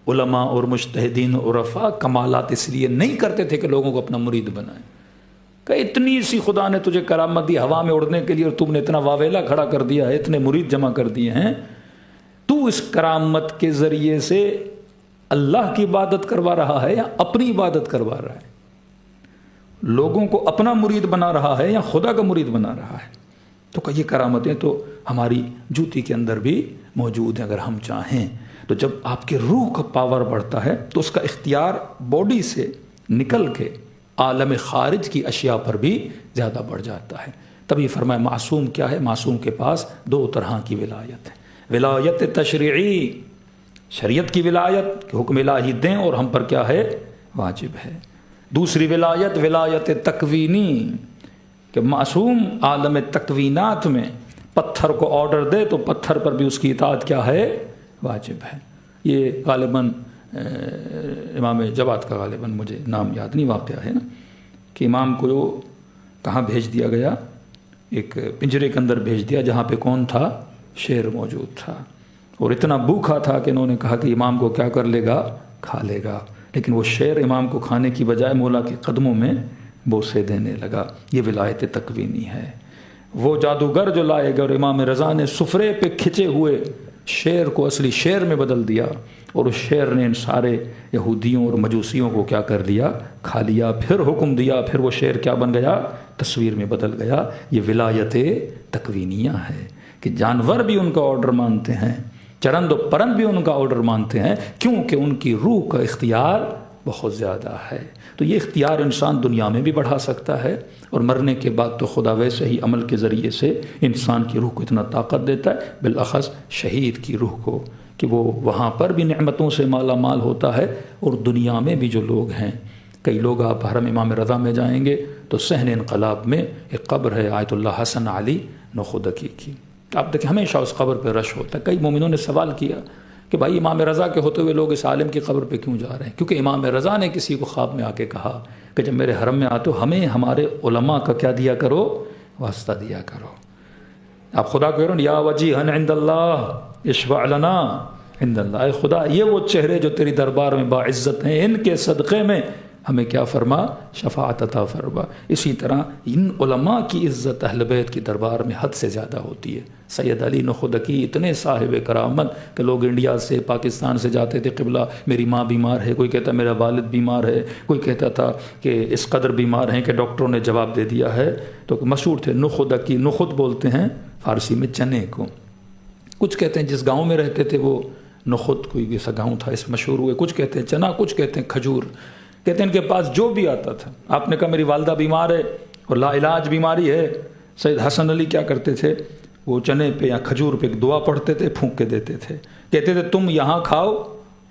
Speaker 1: علماء اور مجتہدین عرفاء کمالات اس لیے نہیں کرتے تھے کہ لوگوں کو اپنا مرید بنائیں، کہ اتنی سی خدا نے تجھے کرامت دی ہوا میں اڑنے کے لیے اور تم نے اتنا واویلا کھڑا کر دیا ہے، اتنے مرید جمع کر دیے ہیں، تو اس کرامت کے ذریعے سے اللہ کی عبادت کروا رہا ہے یا اپنی عبادت کروا رہا ہے؟ لوگوں کو اپنا مرید بنا رہا ہے یا خدا کا مرید بنا رہا ہے؟ تو کہ یہ کرامتیں تو ہماری جوتی کے اندر بھی موجود ہیں اگر ہم چاہیں۔ تو جب آپ کے روح کا پاور بڑھتا ہے تو اس کا اختیار باڈی سے نکل کے عالم خارج کی اشیاء پر بھی زیادہ بڑھ جاتا ہے۔ تبھی فرمایا معصوم کیا ہے؟ معصوم کے پاس 2 طرح کی ولایت ہے، ولایت تشریعی، شریعت کی ولایت کہ حکم الہی دیں اور ہم پر کیا ہے؟ واجب ہے۔ دوسری ولایت ولایت تکوینی، کہ معصوم عالم تکوینات میں پتھر کو آرڈر دے تو پتھر پر بھی اس کی اطاعت کیا ہے؟ واجب ہے۔ یہ غالباً امام جواد کا غالباً مجھے نام یاد نہیں واقعہ ہے نا، کہ امام کو کہاں بھیج دیا گیا؟ ایک پنجرے کے اندر بھیج دیا جہاں پہ کون تھا؟ شیر موجود تھا، اور اتنا بھوکھا تھا کہ انہوں نے کہا کہ امام کو کیا کر لے گا؟ کھا لے گا، لیکن وہ شیر امام کو کھانے کی بجائے مولا کے قدموں میں بوسے دینے لگا۔ یہ ولایت تکوینی ہے۔ وہ جادوگر جو لائے گا اور امام رضا نے سفرے پہ کھچے ہوئے شیر کو اصلی شیر میں بدل دیا، اور اس شیر نے ان سارے یہودیوں اور مجوسیوں کو کیا کر لیا؟ کھا لیا، پھر حکم دیا، پھر وہ شیر کیا بن گیا؟ تصویر میں بدل گیا۔ یہ ولایت تکوینیہ ہے کہ جانور بھی ان کا آرڈر مانتے ہیں، چرند و پرند بھی ان کا آرڈر مانتے ہیں، کیونکہ ان کی روح کا اختیار بہت زیادہ ہے۔ تو یہ اختیار انسان دنیا میں بھی بڑھا سکتا ہے، اور مرنے کے بعد تو خدا ویسے ہی عمل کے ذریعے سے انسان کی روح کو اتنا طاقت دیتا ہے، بالاخص شہید کی روح کو، کہ وہ وہاں پر بھی نعمتوں سے مالا مال ہوتا ہے، اور دنیا میں بھی جو لوگ ہیں، کئی لوگ آپ حرم امام رضا میں جائیں گے تو صحن انقلاب میں ایک قبر ہے آیت اللہ حسن علی نخودکی کی، آپ دیکھیں ہمیشہ اس قبر پہ رش ہوتا ہے۔ کئی مومنوں نے سوال کیا کہ بھائی امام رضا کے ہوتے ہوئے لوگ اس عالم کی قبر پہ کیوں جا رہے ہیں؟ کیونکہ امام رضا نے کسی کو خواب میں آ کے کہا کہ جب میرے حرم میں آتے ہو ہمیں ہمارے علماء کا کیا دیا کرو؟ واسطہ دیا کرو۔ آپ خدا کو کہہ رہے ہیں یا وجیہن عند اللہ اشفع لنا عند اللہ، اے خدا یہ وہ چہرے جو تیری دربار میں باعزت ہیں، ان کے صدقے میں ہمیں کیا فرما، شفاعت عطا فرما۔ اسی طرح ان علماء کی عزت اہل بیت کی دربار میں حد سے زیادہ ہوتی ہے۔ سید علی نخودکی اتنے صاحب کرامت کہ لوگ انڈیا سے پاکستان سے جاتے تھے، قبلہ میری ماں بیمار ہے، کوئی کہتا میرا والد بیمار ہے، کوئی کہتا تھا کہ اس قدر بیمار ہیں کہ ڈاکٹروں نے جواب دے دیا ہے، تو مشہور تھے نخودکی، نخود بولتے ہیں فارسی میں چنے کو۔ کچھ کہتے ہیں جس گاؤں میں رہتے تھے وہ نخود کوئی ایسا گاؤں تھا اس مشہور ہوئے، کچھ کہتے ہیں چنا، کچھ کہتے ہیں کھجور۔ کہتے ہیں ان کے پاس جو بھی آتا تھا، آپ نے کہا میری والدہ بیمار ہے اور لا علاج بیماری ہے، سید حسن علی کیا کرتے تھے، وہ چنے پہ یا کھجور پہ ایک دعا پڑھتے تھے، پھونک کے دیتے تھے، کہتے تھے تم یہاں کھاؤ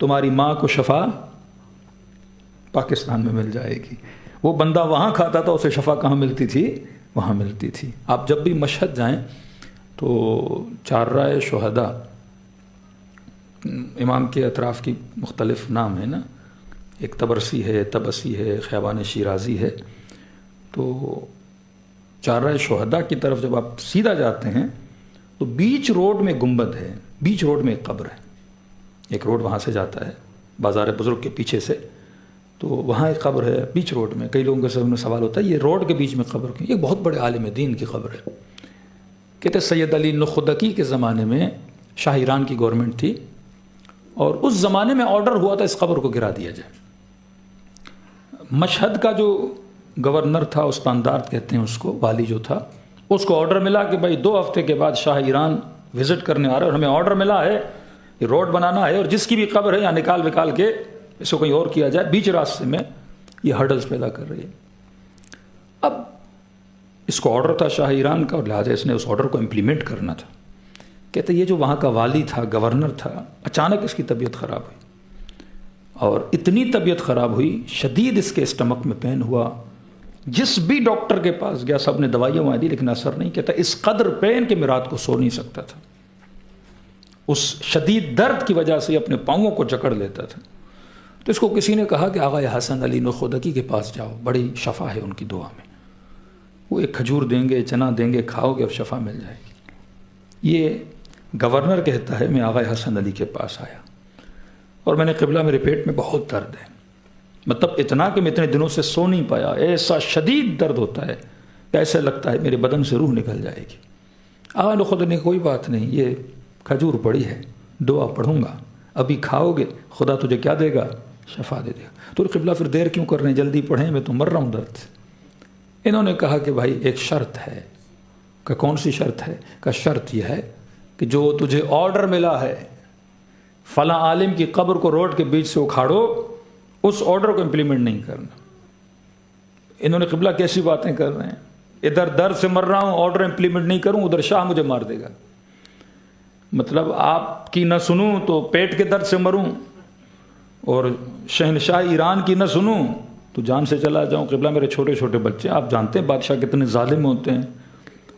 Speaker 1: تمہاری ماں کو شفا پاکستان میں مل جائے گی۔ وہ بندہ وہاں کھاتا تھا، اسے شفا کہاں ملتی تھی، وہاں ملتی تھی۔ آپ جب بھی مشہد جائیں تو چاررائے شہداء، امام کے اطراف کی مختلف نام ہے نا، ایک تبرسی ہے، تبسی ہے، خیابان شیرازی ہے، تو چاررائے شہداء کی طرف جب آپ سیدھا جاتے ہیں تو بیچ روڈ میں گنبد ہے، بیچ روڈ میں ایک قبر ہے، ایک روڈ وہاں سے جاتا ہے بازار بزرگ کے پیچھے سے، تو وہاں ایک قبر ہے بیچ روڈ میں۔ کئی لوگوں کے سوال ہوتا ہے یہ روڈ کے بیچ میں قبر کیوں؟ یہ بہت بڑے عالم دین کی قبر ہے۔ کہتے سید علی نخودکی کے زمانے میں شاہ ایران کی گورنمنٹ تھی، اور اس زمانے میں آرڈر ہوا تھا اس قبر کو گرا دیا جائے۔ مشہد کا جو گورنر تھا، استاندار کہتے ہیں اس کو، والی جو تھا، اس کو آرڈر ملا کہ بھائی 2 ہفتے کے بعد شاہ ایران وزٹ کرنے آ رہا ہے اور ہمیں آرڈر ملا ہے کہ روڈ بنانا ہے، اور جس کی بھی قبر ہے یا نکال کے اس کو کہیں اور کیا جائے۔ بیچ راستے میں یہ ہرڈلز پیدا کر رہی ہے۔ اب اس کو آرڈر تھا شاہ ایران کا، اور لہٰذا اس نے اس آرڈر کو امپلیمنٹ کرنا تھا۔ کہتے یہ جو وہاں کا والی تھا، گورنر تھا، اچانک اس کی طبیعت خراب ہوئی، اور اتنی طبیعت خراب ہوئی، شدید اس کے اسٹمک میں پین ہوا، جس بھی ڈاکٹر کے پاس گیا سب نے دوائیاں وہاں دی لیکن اثر نہیں۔ کہتا اس قدر پین کہ میں رات کو سو نہیں سکتا تھا، اس شدید درد کی وجہ سے اپنے پاؤں کو جکڑ لیتا تھا۔ تو اس کو کسی نے کہا کہ آغا حسن علی نخودکی کے پاس جاؤ، بڑی شفا ہے ان کی دعا میں، وہ ایک کھجور دیں گے، چنا دیں گے، کھاؤ گے اور شفا مل جائے گی۔ یہ گورنر کہتا ہے میں آغا حسن علی کے پاس آیا اور میں نے قبلہ میرے پیٹ میں بہت درد ہے، مطلب اتنا کہ میں اتنے دنوں سے سو نہیں پایا، ایسا شدید درد ہوتا ہے کہ ایسا لگتا ہے میرے بدن سے روح نکل جائے گی۔ آغا نخود نے کوئی بات نہیں، یہ کھجور پڑی ہے، دعا پڑھوں گا، ابھی کھاؤ گے خدا تجھے کیا دے گا، شفا دے دے گا۔ تو قبلہ پھر دیر کیوں کر رہے ہیں، جلدی پڑھیں، میں تو مر رہا ہوں درد سے۔ انہوں نے کہا کہ بھائی ایک شرط ہے۔ کہ کون سی شرط ہے؟ کہ شرط یہ ہے کہ جو تجھے آرڈر ملا ہے فلاں عالم کی قبر کو روڈ کے بیچ سے اکھاڑو، اس آرڈر کو امپلیمنٹ نہیں کرنا۔ انہوں نے قبلہ کیسی باتیں کر رہے ہیں، ادھر درد سے مر رہا ہوں، آرڈر امپلیمنٹ نہیں کروں، ادھر شاہ مجھے مار دے گا۔ مطلب آپ کی نہ سنوں تو پیٹ کے درد سے مروں، اور شہنشاہ ایران کی نہ سنوں تو جان سے چلا جاؤں۔ قبلہ میرے چھوٹے چھوٹے بچے، آپ جانتے ہیں بادشاہ کتنے ظالم ہوتے ہیں،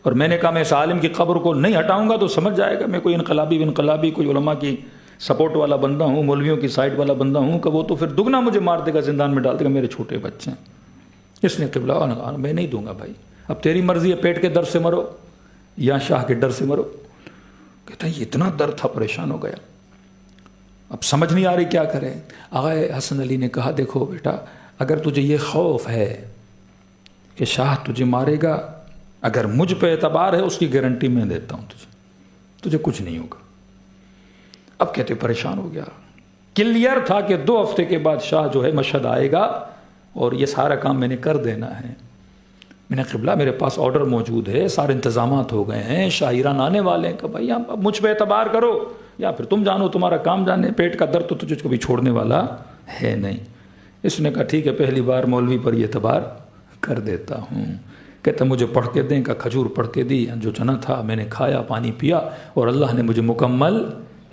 Speaker 1: اور میں نے کہا میں اس عالم کی قبر کو نہیں ہٹاؤں گا تو سمجھ جائے گا میں کوئی انقلابی کوئی علماء کی سپورٹ والا بندہ ہوں، مولویوں کی سائٹ والا بندہ ہوں، کہ وہ تو پھر دگنا مجھے مار دے گا، زندان میں ڈال دے گا، میرے چھوٹے بچے ہیں۔ اس نے قبلہ میں نہیں دوں گا بھائی، اب تیری مرضی ہے، پیٹ کے درد سے مرو یا شاہ کے ڈر سے مرو۔ کہتا ہے اتنا درد تھا، پریشان ہو گیا، اب سمجھ نہیں آ رہی کیا کرے۔ آغا حسن علی نے کہا دیکھو بیٹا، اگر تجھے یہ خوف ہے کہ شاہ تجھے مارے گا، اگر مجھ پہ اعتبار ہے اس کی گارنٹی میں دیتا ہوں تجھے کچھ نہیں ہوگا۔ اب کہتے پریشان ہو گیا، کلیئر تھا کہ 2 ہفتے کے بعد شاہ جو ہے مشہد آئے گا اور یہ سارا کام میں نے کر دینا ہے۔ میں نے قبلہ میرے پاس آرڈر موجود ہے، سارے انتظامات ہو گئے ہیں، شاہ ایران آنے والے ہیں، کہ بھائی اب مجھ پہ اعتبار کرو یا پھر تم جانو، تمہارا کام جانے، پیٹ کا درد تو تجھے کبھی چھوڑنے والا ہے نہیں۔ اس نے کہا ٹھیک ہے، پہلی بار مولوی پر یہ اعتبار کر دیتا ہوں۔ کہتا مجھے پڑھ کے دیں، کا کھجور پڑھ کے دی، جو چنا تھا میں نے کھایا، پانی پیا، اور اللہ نے مجھے مکمل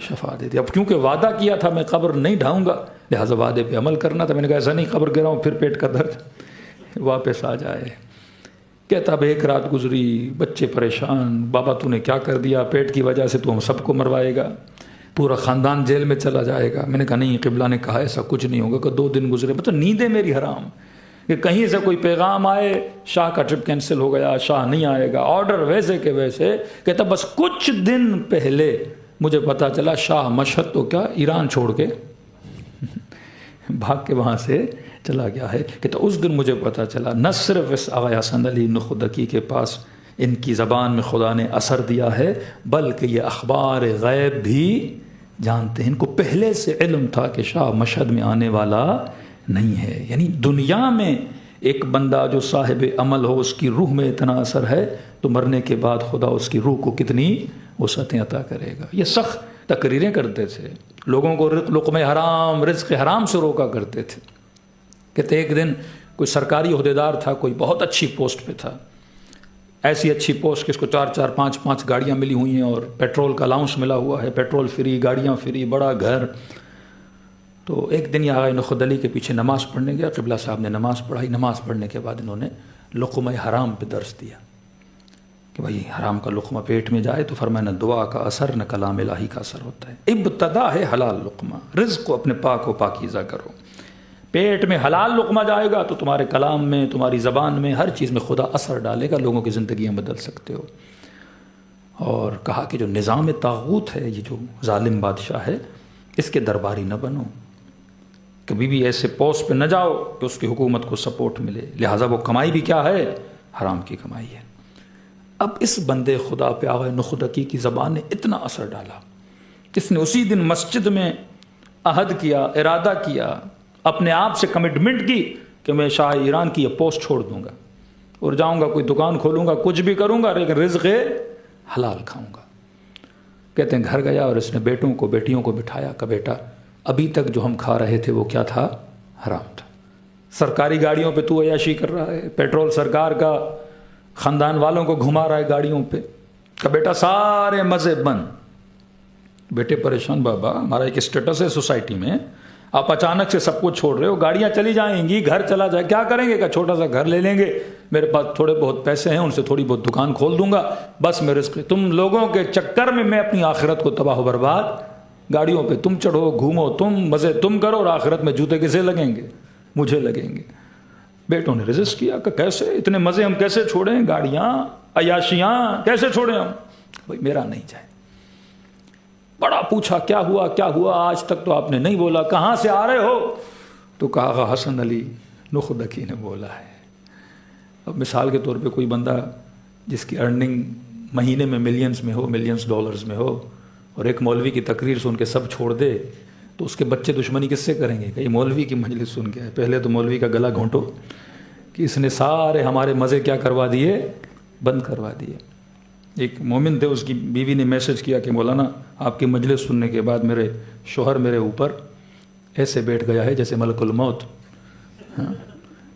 Speaker 1: شفا دے دی۔ اب کیونکہ وعدہ کیا تھا میں قبر نہیں ڈھاؤں گا، لہٰذا وعدے پہ عمل کرنا تھا۔ میں نے کہا ایسا نہیں قبر گراؤں پھر پیٹ کا درد واپس آ جائے۔ کہتا اب 1 رات گزری، بچے پریشان، بابا تو نے کیا کر دیا، پیٹ کی وجہ سے تو ہم سب کو مروائے گا، پورا خاندان جیل میں چلا جائے گا۔ میں نے کہا نہیں، قبلہ نے کہا ایسا کچھ نہیں ہوگا۔ کہ 2 دن گزرے، مطلب نیندیں میری حرام، کہ کہیں سے کوئی پیغام آئے شاہ کا ٹرپ کینسل ہو گیا، شاہ نہیں آئے گا، آرڈر ویسے کہ ویسے، کہتا بس کچھ دن پہلے مجھے پتا چلا شاہ مشہد تو کیا ایران چھوڑ کے بھاگ کے وہاں سے چلا گیا ہے، کہ تو اس دن مجھے پتا چلا نہ صرف اس آغا حسن علی نخودکی کے پاس ان کی زبان میں خدا نے اثر دیا ہے، بلکہ یہ اخبار غیب بھی جانتے ہیں، ان کو پہلے سے علم تھا کہ شاہ مشہد میں آنے والا نہیں ہے۔ یعنی دنیا میں ایک بندہ جو صاحب عمل ہو، اس کی روح میں اتنا اثر ہے، تو مرنے کے بعد خدا اس کی روح کو کتنی وسعتیں عطا کرے گا۔ یہ سخت تقریریں کرتے تھے، لوگوں کو لقمہ حرام، رزق حرام سے روکا کرتے تھے۔ کہتے ایک دن کوئی سرکاری عہدیدار تھا، کوئی بہت اچھی پوسٹ پہ تھا، ایسی اچھی پوسٹ کہ اس کو 4 5 گاڑیاں ملی ہوئی ہیں اور پیٹرول کا الاؤنس ملا ہوا ہے، پیٹرول فری، گاڑیاں فری، بڑا گھر۔ تو ایک دن یہ آغا نخود علی کے پیچھے نماز پڑھنے گیا، قبلہ صاحب نے نماز پڑھائی، نماز پڑھنے کے بعد انہوں نے لقمہ حرام پہ درس دیا کہ بھائی حرام کا لقمہ پیٹ میں جائے تو فرمایا نہ دعا کا اثر نہ کلام الہی کا اثر ہوتا ہے۔ ابتدا ہے حلال لقمہ، رزق کو اپنے پاک و پاکیزہ کرو، پیٹ میں حلال لقمہ جائے گا تو تمہارے کلام میں، تمہاری زبان میں، ہر چیز میں خدا اثر ڈالے گا، لوگوں کی زندگیاں بدل سکتے ہو۔ اور کہا کہ جو نظام طاغوت ہے، یہ جو ظالم بادشاہ ہے، اس کے درباری نہ بنو، کبھی بھی ایسے پوسٹ پہ نہ جاؤ کہ اس کی حکومت کو سپورٹ ملے، لہٰذا وہ کمائی بھی کیا ہے؟ حرام کی کمائی ہے۔ اب اس بندے خدا پہ آغا نخودکی کی زبان نے اتنا اثر ڈالا، اس نے اسی دن مسجد میں عہد کیا، ارادہ کیا، اپنے آپ سے کمٹمنٹ کی کہ میں شاہ ایران کی یہ پوسٹ چھوڑ دوں گا اور جاؤں گا، کوئی دکان کھولوں گا، کچھ بھی کروں گا، لیکن رزق حلال کھاؤں گا۔ کہتے ہیں گھر گیا اور اس نے بیٹوں کو، بیٹیوں کو بٹھایا کہ بیٹا ابھی تک جو ہم کھا رہے تھے وہ کیا تھا؟ حرام تھا۔ سرکاری گاڑیوں پہ تو عیاشی کر رہا ہے، پیٹرول سرکار کا، خاندان والوں کو گھما رہا ہے گاڑیوں پہ، کہ بیٹا سارے مزے بند۔ بیٹے پریشان، بابا ہمارا ایک اسٹیٹس ہے سوسائٹی میں، آپ اچانک سے سب کچھ چھوڑ رہے ہو، گاڑیاں چلی جائیں گی، گھر چلا جائے، کیا کریں گے؟ کہ چھوٹا سا گھر لے لیں گے، میرے پاس تھوڑے بہت پیسے ہیں، ان سے تھوڑی بہت دکان کھول دوں گا، بس میں رزق۔ تم لوگوں کے چکر میں اپنی آخرت کو تباہ و برباد، گاڑیوں پہ تم چڑھو، گھومو تم، مزے تم کرو، اور آخرت میں جوتے کسے لگیں گے؟ مجھے لگیں گے۔ بیٹوں نے رجسٹ کیا کہ کیسے اتنے مزے ہم کیسے چھوڑیں، گاڑیاں، عیاشیاں کیسے چھوڑیں ہم؟ بھائی میرا نہیں جائے۔ بڑا پوچھا کیا ہوا کیا ہوا، آج تک تو آپ نے نہیں بولا، کہاں سے آ رہے ہو؟ تو کہا آغا حسن علی نخودکی نے بولا ہے۔ اب مثال کے طور پہ کوئی بندہ جس کی ارننگ مہینے میں ملینز میں ہو، ملینز ڈالرز میں ہو، اور ایک مولوی کی تقریر سن کے سب چھوڑ دے، تو اس کے بچے دشمنی کس سے کریں گے کہ یہ مولوی کی مجلس سن کے ہے؟ پہلے تو مولوی کا گلا گھونٹو کہ اس نے سارے ہمارے مزے کیا کروا دیے؟ بند کروا دیے۔ ایک مومن تھے، اس کی بیوی نے میسج کیا کہ مولانا آپ کی مجلس سننے کے بعد میرے شوہر میرے اوپر ایسے بیٹھ گیا ہے جیسے ملک الموت،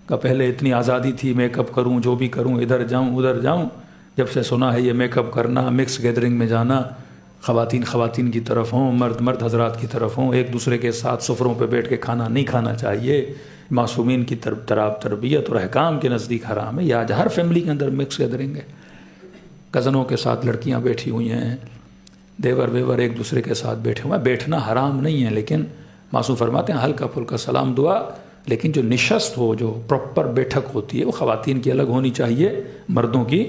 Speaker 1: کہ پہلے اتنی آزادی تھی، میک اپ کروں، جو بھی کروں، ادھر جاؤں ادھر جاؤں، جب سے سنا ہے یہ میک اپ کرنا، مکس گیدرنگ میں جانا، خواتین کی طرف ہوں، مرد حضرات کی طرف ہوں، ایک دوسرے کے ساتھ سفروں پہ بیٹھ کے کھانا نہیں کھانا چاہیے، معصومین کی تربیت اور احکام کے نزدیک حرام ہے۔ یہ آج ہر فیملی کے اندر مکس گیدرنگ ہے، کزنوں کے ساتھ لڑکیاں بیٹھی ہوئی ہیں، دیور ویور ایک دوسرے کے ساتھ بیٹھے ہوئے ہیں۔ بیٹھنا حرام نہیں ہے، لیکن معصوم فرماتے ہیں ہلکا پھلکا سلام دعا، لیکن جو نشست ہو، جو پراپر بیٹھک ہوتی ہے، وہ خواتین کی الگ ہونی چاہیے، مردوں کی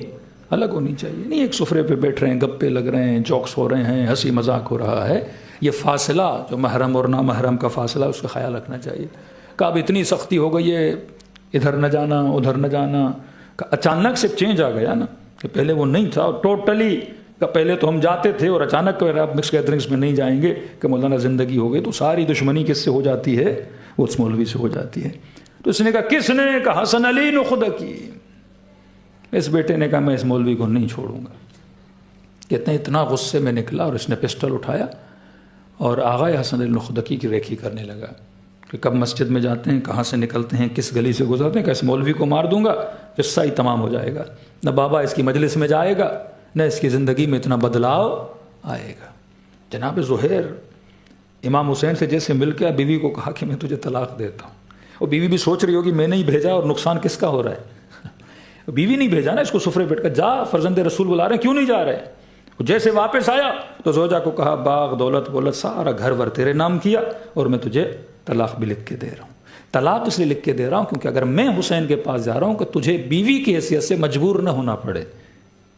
Speaker 1: الگ ہونی چاہیے۔ نہیں ایک سفرے پہ بیٹھ رہے ہیں، گپے لگ رہے ہیں، جوکس ہو رہے ہیں، ہنسی مذاق ہو رہا ہے، یہ فاصلہ جو محرم اور نامحرم کا فاصلہ، اس کا خیال رکھنا چاہیے۔ کہ اب اتنی سختی ہو گئی ہے، ادھر نہ جانا ادھر نہ جانا، کہ اچانک سے چینج آ گیا نا، کہ پہلے وہ نہیں تھا، اور ٹوٹلی کہ پہلے تو ہم جاتے تھے اور اچانک آپ مکس گیدرنگس میں نہیں جائیں گے کہ مولانا زندگی ہو گئی، تو ساری دشمنی کس سے ہو جاتی ہے؟ وہ اس مولوی سے ہو جاتی ہے۔ تو اس نے کہا کس نے؟ کہا حسن علی نخودکی۔ اس بیٹے نے کہا میں اس مولوی کو نہیں چھوڑوں گا۔ کہتے ہیں اتنا غصے میں نکلا اور اس نے پسٹل اٹھایا اور آغا حسن علی نخودکی کی ریکھی کرنے لگا کہ کب مسجد میں جاتے ہیں، کہاں سے نکلتے ہیں، کس گلی سے گزرتے ہیں، کہ اس مولوی کو مار دوں گا، قصہ ہی تمام ہو جائے گا، نہ بابا اس کی مجلس میں جائے گا، نہ اس کی زندگی میں اتنا بدلاؤ آئے گا۔ جناب زہیر امام حسین سے جیسے مل کے بیوی کو کہا کہ میں تجھے طلاق دیتا ہوں، اور بیوی بھی سوچ رہی ہوگی میں نہیں بھیجا اور نقصان کس کا ہو رہا ہے؟ بیوی نہیں بھیجا نا اس کو سفرے بیٹھ کر، جا فرزند رسول بلا رہے ہیں، کیوں نہیں جا رہے؟ جیسے واپس آیا تو زوجہ کو کہا باغ دولت بولت سارا گھر ور تیرے نام کیا اور میں تجھے طلاق بھی لکھ کے دے رہا ہوں۔ طلاق اس لیے لکھ کے دے رہا ہوں کیونکہ اگر میں حسین کے پاس جا رہا ہوں کہ تجھے بیوی کی حیثیت سے مجبور نہ ہونا پڑے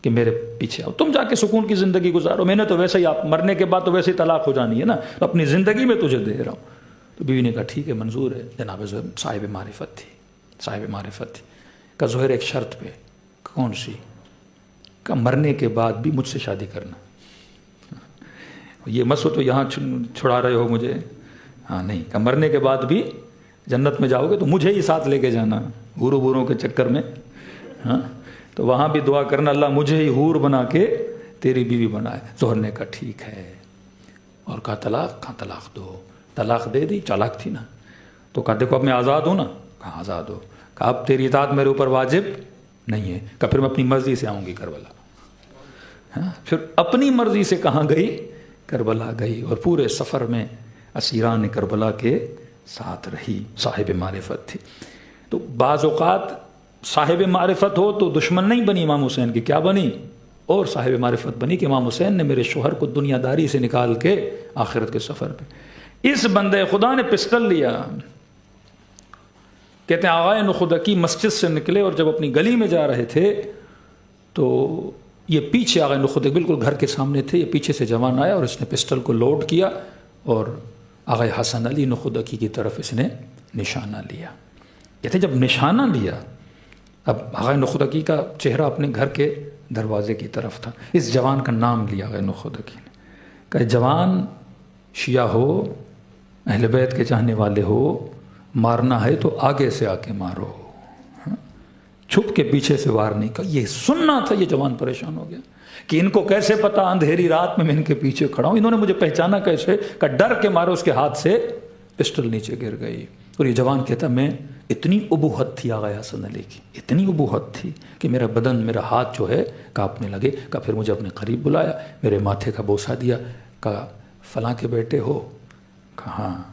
Speaker 1: کہ میرے پیچھے آؤ، تم جا کے سکون کی زندگی گزارو، میں نے تو ویسے ہی، آپ مرنے کے بعد تو ویسے ہی طلاق ہو جانی ہے نا، تو اپنی زندگی میں تجھے دے رہا ہوں۔ تو بیوی نے کہا ٹھیک ہے، منظور ہے۔ جناب صاحب معرفت تھی کہ ظہر ایک شرط پہ۔ کون سی؟ کہ مرنے کے بعد بھی مجھ سے شادی کرنا۔ یہ مسو تو یہاں چھڑا رہے ہو مجھے، ہاں نہیں، کہ مرنے کے بعد بھی جنت میں جاؤ گے تو مجھے ہی ساتھ لے کے جانا، حوروں بوروں کے چکر میں، ہاں تو وہاں بھی دعا کرنا اللہ مجھے ہی حور بنا کے تیری بیوی بنائے۔ ظہر نے کہا ٹھیک ہے، اور کہا طلاق؟ کہاں طلاق دو، طلاق دے دی، چالاک تھی نا، تو کہا دیکھو اب میں آزاد ہوں نا، کہا آزاد ہو، کہا اب تیری اطاعت میرے اوپر واجب نہیں ہے، کہا پھر میں اپنی مرضی سے آؤں گی کربلا۔ ہاں پھر اپنی مرضی سے کہاں گئی؟ کربلا گئی، اور پورے سفر میں اسیران کربلا کے ساتھ رہی، صاحب معرفت تھی۔ تو بعض اوقات صاحب معرفت ہو تو دشمن نہیں بنی امام حسین کی، کیا بنی؟ اور صاحب معرفت بنی کہ امام حسین نے میرے شوہر کو دنیا داری سے نکال کے آخرت کے سفر پہ۔ اس بندے خدا نے پسٹل لیا، کہتے ہیں آغائے نخدکی مسجد سے نکلے اور جب اپنی گلی میں جا رہے تھے تو یہ پیچھے آغائے نخدکی بالکل گھر کے سامنے تھے، یہ پیچھے سے جوان آیا اور اس نے پسٹل کو لوڈ کیا اور آغائے حسن علی نخدکی کی طرف اس نے نشانہ لیا۔ کہتے ہیں جب نشانہ لیا، اب آغائے نخدکی کا چہرہ اپنے گھر کے دروازے کی طرف تھا، اس جوان کا نام لیا آغائے نخدکی نے، کہ جوان شیعہ ہو، اہل بیت کے چاہنے والے ہو، مارنا ہے تو آگے سے آ کے مارو، چھپ کے پیچھے سے وار نہیں۔ کہ یہ سننا تھا، یہ جوان پریشان ہو گیا کہ ان کو کیسے پتا اندھیری رات میں ان کے پیچھے کھڑا ہوں، انہوں نے مجھے پہچانا کیسے؟ کہ ڈر کے مارے اس کے ہاتھ سے پسٹل نیچے گر گئی۔ اور یہ جوان کہتا میں اتنی ابوہت تھی آغا حسن علی کی، اتنی ابوہت تھی کہ میرا بدن، میرا ہاتھ جو ہے کانپنے لگے۔ کہ پھر مجھے اپنے قریب بلایا، میرے ماتھے کا بوسہ دیا، کہا فلاں کے بیٹے ہو؟ کہا ہاں۔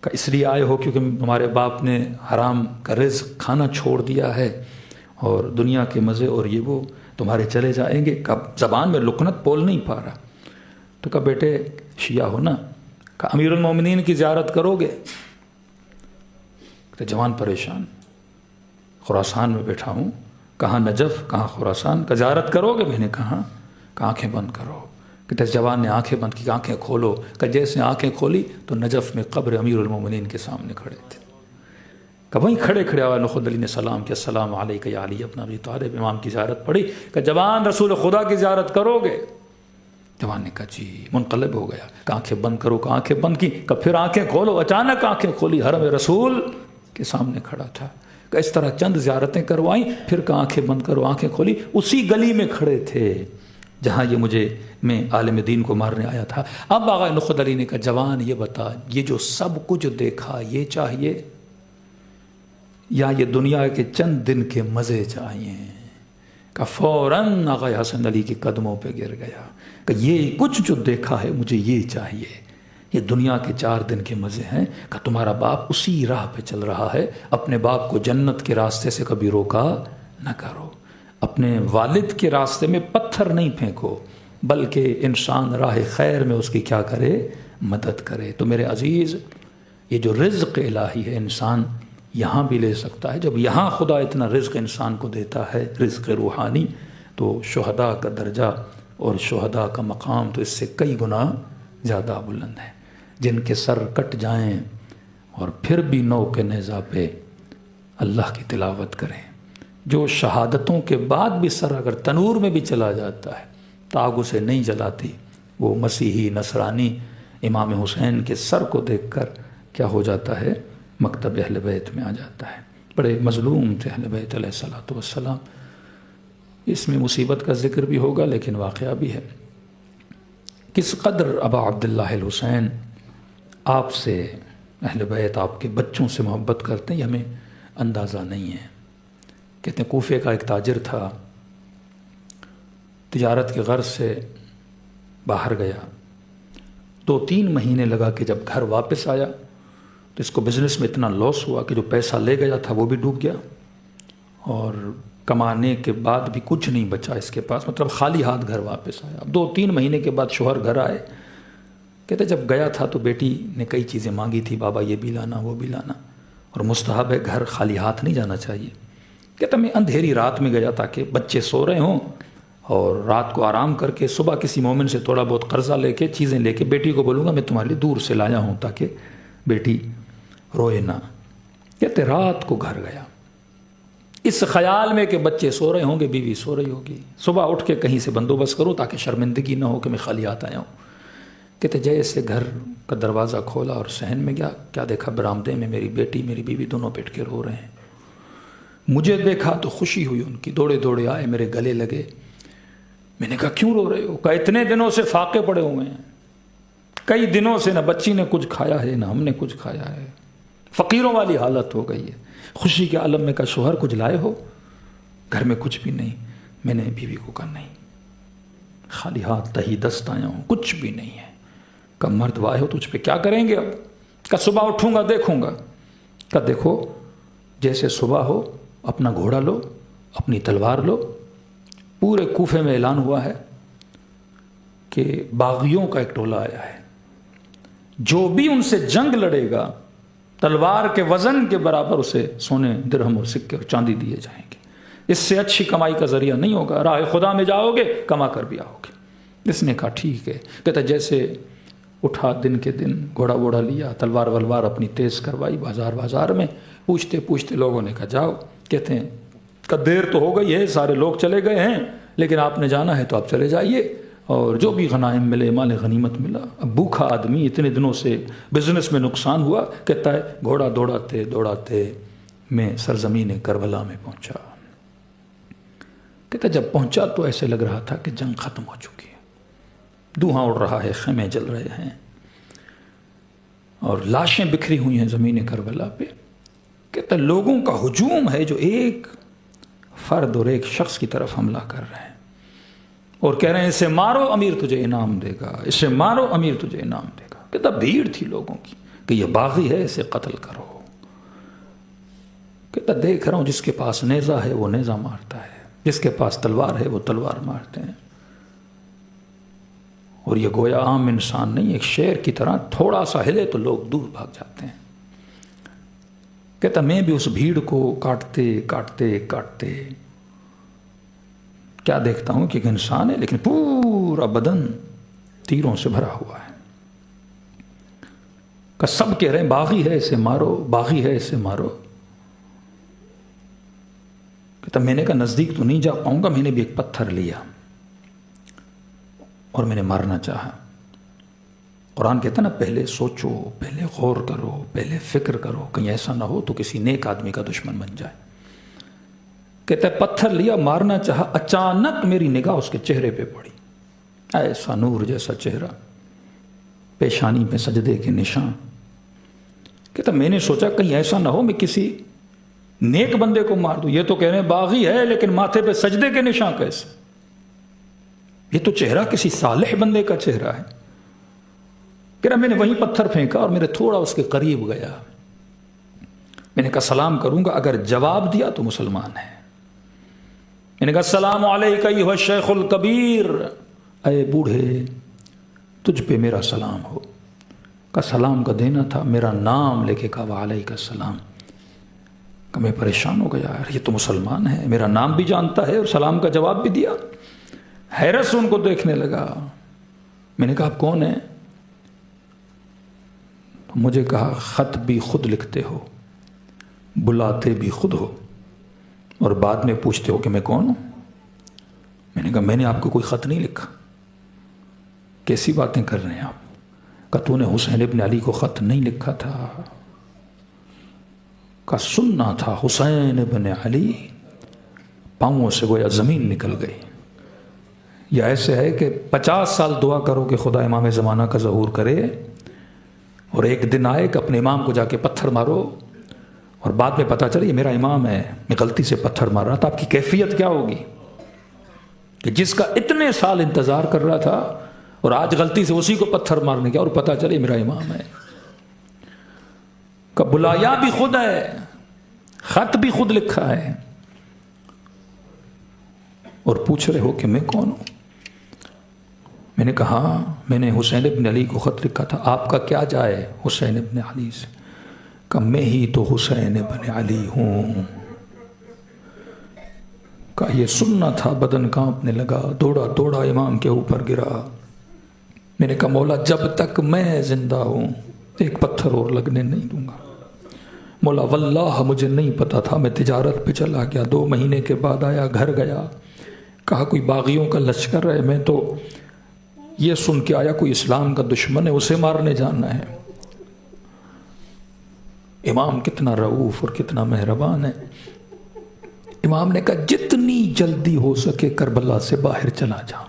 Speaker 1: کہ اس لیے آئے ہو کیونکہ تمہارے باپ نے حرام کا رزق کھانا چھوڑ دیا ہے اور دنیا کے مزے اور یہ وہ تمہارے چلے جائیں گے؟ کہ زبان میں لکنت بول نہیں پا رہا۔ تو کہا بیٹے شیعہ ہو نا؟ کہ امیر المومنین کی زیارت کرو گے؟ تو جوان پریشان، خراسان میں بیٹھا ہوں، کہاں نجف کہاں خراسان، کا زیارت کرو گے؟ میں نے کہا کہ آنکھیں بند کرو۔ کہ جوان نے آنکھیں بند کی، آنکھیں کھولو۔ کہ جیسے آنکھیں کھولی تو نجف میں قبر امیر المومنین کے سامنے کھڑے تھے۔ کہ وہیں کھڑے کھڑے آغا نخود علی نے سلام کیا، السلام علیک یا علی ابن ابی طالب، امام کی زیارت پڑھی۔ کہ جوان رسول خدا کی زیارت کرو گے؟ جوان نے کہا جی، منقلب ہو گیا۔ کہ آنکھیں بند کرو، کہ آنکھیں بند کی۔ کہ پھر آنکھیں کھولو۔ اچانک آنکھیں کھولی، حرم رسول کے سامنے کھڑا تھا۔ کہ اس طرح چند زیارتیں کروائیں، پھر کہ آنکھیں بند کرو، آنکھیں کھولی، اسی گلی میں کھڑے تھے جہاں یہ میں عالم دین کو مارنے آیا تھا۔ اب آغا نخود علی نے کہا جوان یہ بتا، یہ جو سب کچھ دیکھا یہ چاہیے یا یہ دنیا کے چند دن کے مزے چاہیے؟ کہ فوراً آغا حسن علی کے قدموں پہ گر گیا کہ یہ کچھ جو دیکھا ہے مجھے یہ چاہیے، یہ دنیا کے 4 دن کے مزے ہیں۔ کہ تمہارا باپ اسی راہ پہ چل رہا ہے، اپنے باپ کو جنت کے راستے سے کبھی روکا نہ کرو، اپنے والد کے راستے میں پتھر نہیں پھینکو، بلکہ انسان راہ خیر میں اس کی کیا کرے؟ مدد کرے۔ تو میرے عزیز، یہ جو رزق الہی ہے انسان یہاں بھی لے سکتا ہے۔ جب یہاں خدا اتنا رزق انسان کو دیتا ہے، رزق روحانی، تو شہداء کا درجہ اور شہداء کا مقام تو اس سے کئی گنا زیادہ بلند ہے، جن کے سر کٹ جائیں اور پھر بھی نو کے نیزہ پہ اللہ کی تلاوت کریں، جو شہادتوں کے بعد بھی سر اگر تنور میں بھی چلا جاتا ہے تو آگ اسے نہیں جلاتی، وہ مسیحی نصرانی امام حسین کے سر کو دیکھ کر کیا ہو جاتا ہے؟ مکتب اہل بیت میں آ جاتا ہے۔ بڑے مظلوم تھے اہل بیت علیہ الصلوۃ والسلام۔ اس میں مصیبت کا ذکر بھی ہوگا لیکن واقعہ بھی ہے۔ کس قدر ابا عبداللہ الحسین آپ سے، اہل بیت آپ کے بچوں سے محبت کرتے ہیں، یہ ہمیں اندازہ نہیں ہے۔ کہتے ہیں کوفے کا ایک تاجر تھا، تجارت کے غرض سے باہر گیا، 2-3 مہینے لگا کہ جب گھر واپس آیا تو اس کو بزنس میں اتنا لاس ہوا کہ جو پیسہ لے گیا تھا وہ بھی ڈوب گیا، اور کمانے کے بعد بھی کچھ نہیں بچا اس کے پاس، مطلب خالی ہاتھ گھر واپس آیا۔ اب 2-3 مہینے کے بعد شوہر گھر آئے کہتے جب گیا تھا تو بیٹی نے کئی چیزیں مانگی تھی، بابا یہ بھی لانا وہ بھی لانا، اور مستحب ہے گھر خالی ہاتھ نہیں جانا چاہیے۔ کہتا میں اندھیری رات میں گیا تاکہ بچے سو رہے ہوں اور رات کو آرام کر کے صبح کسی مومن سے تھوڑا بہت قرضہ لے کے چیزیں لے کے بیٹی کو بولوں گا میں تمہارے لیے دور سے لایا ہوں تاکہ بیٹی روئے نہ۔ کہتے رات کو گھر گیا اس خیال میں کہ بچے سو رہے ہوں گے، بیوی سو رہی ہوگی، صبح اٹھ کے کہیں سے بندوبست کروں تاکہ شرمندگی نہ ہو کہ میں خالی ہاتھ آیا ہوں۔ کہتے جیسے گھر کا دروازہ کھولا اور صحن میں گیا، کیا دیکھا برآمدے میں میری بیٹی میری بیوی دونوں پٹ کے رو رہے ہیں۔ مجھے دیکھا تو خوشی ہوئی ان کی، دوڑے دوڑے آئے، میرے گلے لگے۔ میں نے کہا کیوں رو رہے ہو؟ کہا اتنے دنوں سے فاقے پڑے ہوئے ہیں، کئی دنوں سے نہ بچی نے کچھ کھایا ہے نہ ہم نے کچھ کھایا ہے، فقیروں والی حالت ہو گئی ہے۔ خوشی کے عالم میں کہا شوہر کچھ لائے ہو؟ گھر میں کچھ بھی نہیں۔ میں نے بیوی کو کہا نہیں، خالی ہاتھ تہی دست آیا ہوں، کچھ بھی نہیں ہے۔ کہا مرد وائے ہو تجھ پہ کیا کریں گے اب؟ کہا صبح اٹھوں گا دیکھوں گا۔ کہا دیکھو جیسے صبح ہو اپنا گھوڑا لو، اپنی تلوار لو، پورے کوفے میں اعلان ہوا ہے کہ باغیوں کا ایک ٹولہ آیا ہے، جو بھی ان سے جنگ لڑے گا تلوار کے وزن کے برابر اسے سونے درہم اور سکے اور چاندی دیے جائیں گے۔ اس سے اچھی کمائی کا ذریعہ نہیں ہوگا، راہ خدا میں جاؤ گے کما کر بھی آؤ گے۔ اس نے کہا ٹھیک ہے۔ کہتا جیسے اٹھا دن کے دن گھوڑا ووڑا لیا، تلوار ولوار اپنی تیز کروائی، بازار میں پوچھتے پوچھتے لوگوں نے کہا جاؤ۔ کہتے ہیں کہ دیر تو ہو گئی ہے، سارے لوگ چلے گئے ہیں، لیکن آپ نے جانا ہے تو آپ چلے جائیے، اور جو بھی غنائم ملے مال غنیمت ملا۔ اب بھوکھا آدمی اتنے دنوں سے بزنس میں نقصان ہوا، کہتا ہے گھوڑا دوڑاتے دوڑاتے میں سرزمین کربلا میں پہنچا۔ کہتا جب پہنچا تو ایسے لگ رہا تھا کہ جنگ ختم ہو چکی ہے، دھواں اڑ رہا ہے، خیمے جل رہے ہیں اور لاشیں بکھری ہوئی ہیں زمین کربلا پہ۔ کہتا لوگوں کا ہجوم ہے جو ایک فرد اور ایک شخص کی طرف حملہ کر رہے ہیں اور کہہ رہے ہیں اسے مارو امیر تجھے انعام دے گا، اسے مارو امیر تجھے انعام دے گا۔ کہتا بھیڑ تھی لوگوں کی کہ یہ باغی ہے اسے قتل کرو۔ کہتا دیکھ رہا ہوں جس کے پاس نیزہ ہے وہ نیزہ مارتا ہے، جس کے پاس تلوار ہے وہ تلوار مارتے ہیں، اور یہ گویا عام انسان نہیں، ایک شیر کی طرح تھوڑا سا ہلے تو لوگ دور بھاگ جاتے ہیں۔ کہتا میں بھی اس بھیڑ کو کاٹتے کاٹتے کاٹتے کیا دیکھتا ہوں کہ ایک انسان ہے لیکن پورا بدن تیروں سے بھرا ہوا ہے۔ کہ سب کہہ رہے ہیں باغی ہے اسے مارو، باغی ہے اسے مارو۔ کہتا میں نے کہا نزدیک تو نہیں جا پاؤں گا، میں نے بھی ایک پتھر لیا اور میں نے مارنا چاہا۔ قرآن کہتا نا پہلے سوچو، پہلے غور کرو، پہلے فکر کرو، کہیں ایسا نہ ہو تو کسی نیک آدمی کا دشمن بن جائے۔ کہتا ہے پتھر لیا، مارنا چاہا، اچانک میری نگاہ اس کے چہرے پہ پڑی، ایسا نور جیسا چہرہ، پیشانی پہ سجدے کے نشان۔ کہتا میں نے سوچا کہیں ایسا نہ ہو میں کسی نیک بندے کو مار دوں، یہ تو کہہ رہے ہیں باغی ہے لیکن ماتھے پہ سجدے کے نشان کیسے؟ یہ تو چہرہ کسی صالح بندے کا چہرہ ہے۔ کہ میں نے وہیں پتھر پھینکا اور میرے تھوڑا اس کے قریب گیا، میں نے کہا سلام کروں گا، اگر جواب دیا تو مسلمان ہے۔ میں نے کہا السلام علیکہ ایھا الشیخ الکبیر، اے بوڑھے تجھ پہ میرا سلام ہو۔ کہا سلام کا دینا تھا، میرا نام لے کے کہا وعلیکہ السلام۔ کہ میں پریشان ہو گیا، یار یہ تو مسلمان ہے، میرا نام بھی جانتا ہے اور سلام کا جواب بھی دیا۔ حیرت سے ان کو دیکھنے لگا۔ میں نے کہا آپ کون ہیں؟ مجھے کہا خط بھی خود لکھتے ہو، بلاتے بھی خود ہو، اور بعد میں پوچھتے ہو کہ میں کون ہوں۔ میں نے کہا میں نے آپ کو کوئی خط نہیں لکھا، کیسی باتیں کر رہے ہیں آپ؟ کہ تو نے حسین ابن علی کو خط نہیں لکھا تھا؟ کہ سننا تھا حسین ابن علی، پاؤں سے گویا زمین نکل گئی۔ یہ ایسے ہے کہ 50 سال دعا کرو کہ خدا امام زمانہ کا ظہور کرے، اور ایک دن آئے کہ اپنے امام کو جا کے پتھر مارو، اور بعد میں پتا چلے یہ میرا امام ہے، میں غلطی سے پتھر مار رہا تھا۔ آپ کی کیفیت کیا ہوگی کہ جس کا اتنے سال انتظار کر رہا تھا اور آج غلطی سے اسی کو پتھر مارنے گیا اور پتا چلے میرا امام ہے۔ کہ بلایا بھی خود ہے، خط بھی خود لکھا ہے، اور پوچھ رہے ہو کہ میں کون ہوں؟ میں نے کہا میں نے حسین ابن علی کو خط لکھا تھا، آپ کا کیا جائے حسین ابن علی سے؟ کہ میں ہی تو حسین ابن علی ہوں۔ کہ یہ سننا تھا، بدن کانپنے لگا، دوڑا دوڑا امام کے اوپر گرا۔ میں نے کہا مولا جب تک میں زندہ ہوں ایک پتھر اور لگنے نہیں دوں گا۔ مولا واللہ مجھے نہیں پتا تھا، میں تجارت پہ چلا گیا، 2 مہینے کے بعد آیا، گھر گیا، کہا کوئی باغیوں کا لشکر ہے، میں تو یہ سن کے آیا کوئی اسلام کا دشمن ہے، اسے مارنے جانا ہے۔ امام کتنا رؤوف اور کتنا مہربان ہے۔ امام نے کہا جتنی جلدی ہو سکے کربلا سے باہر چلا جا۔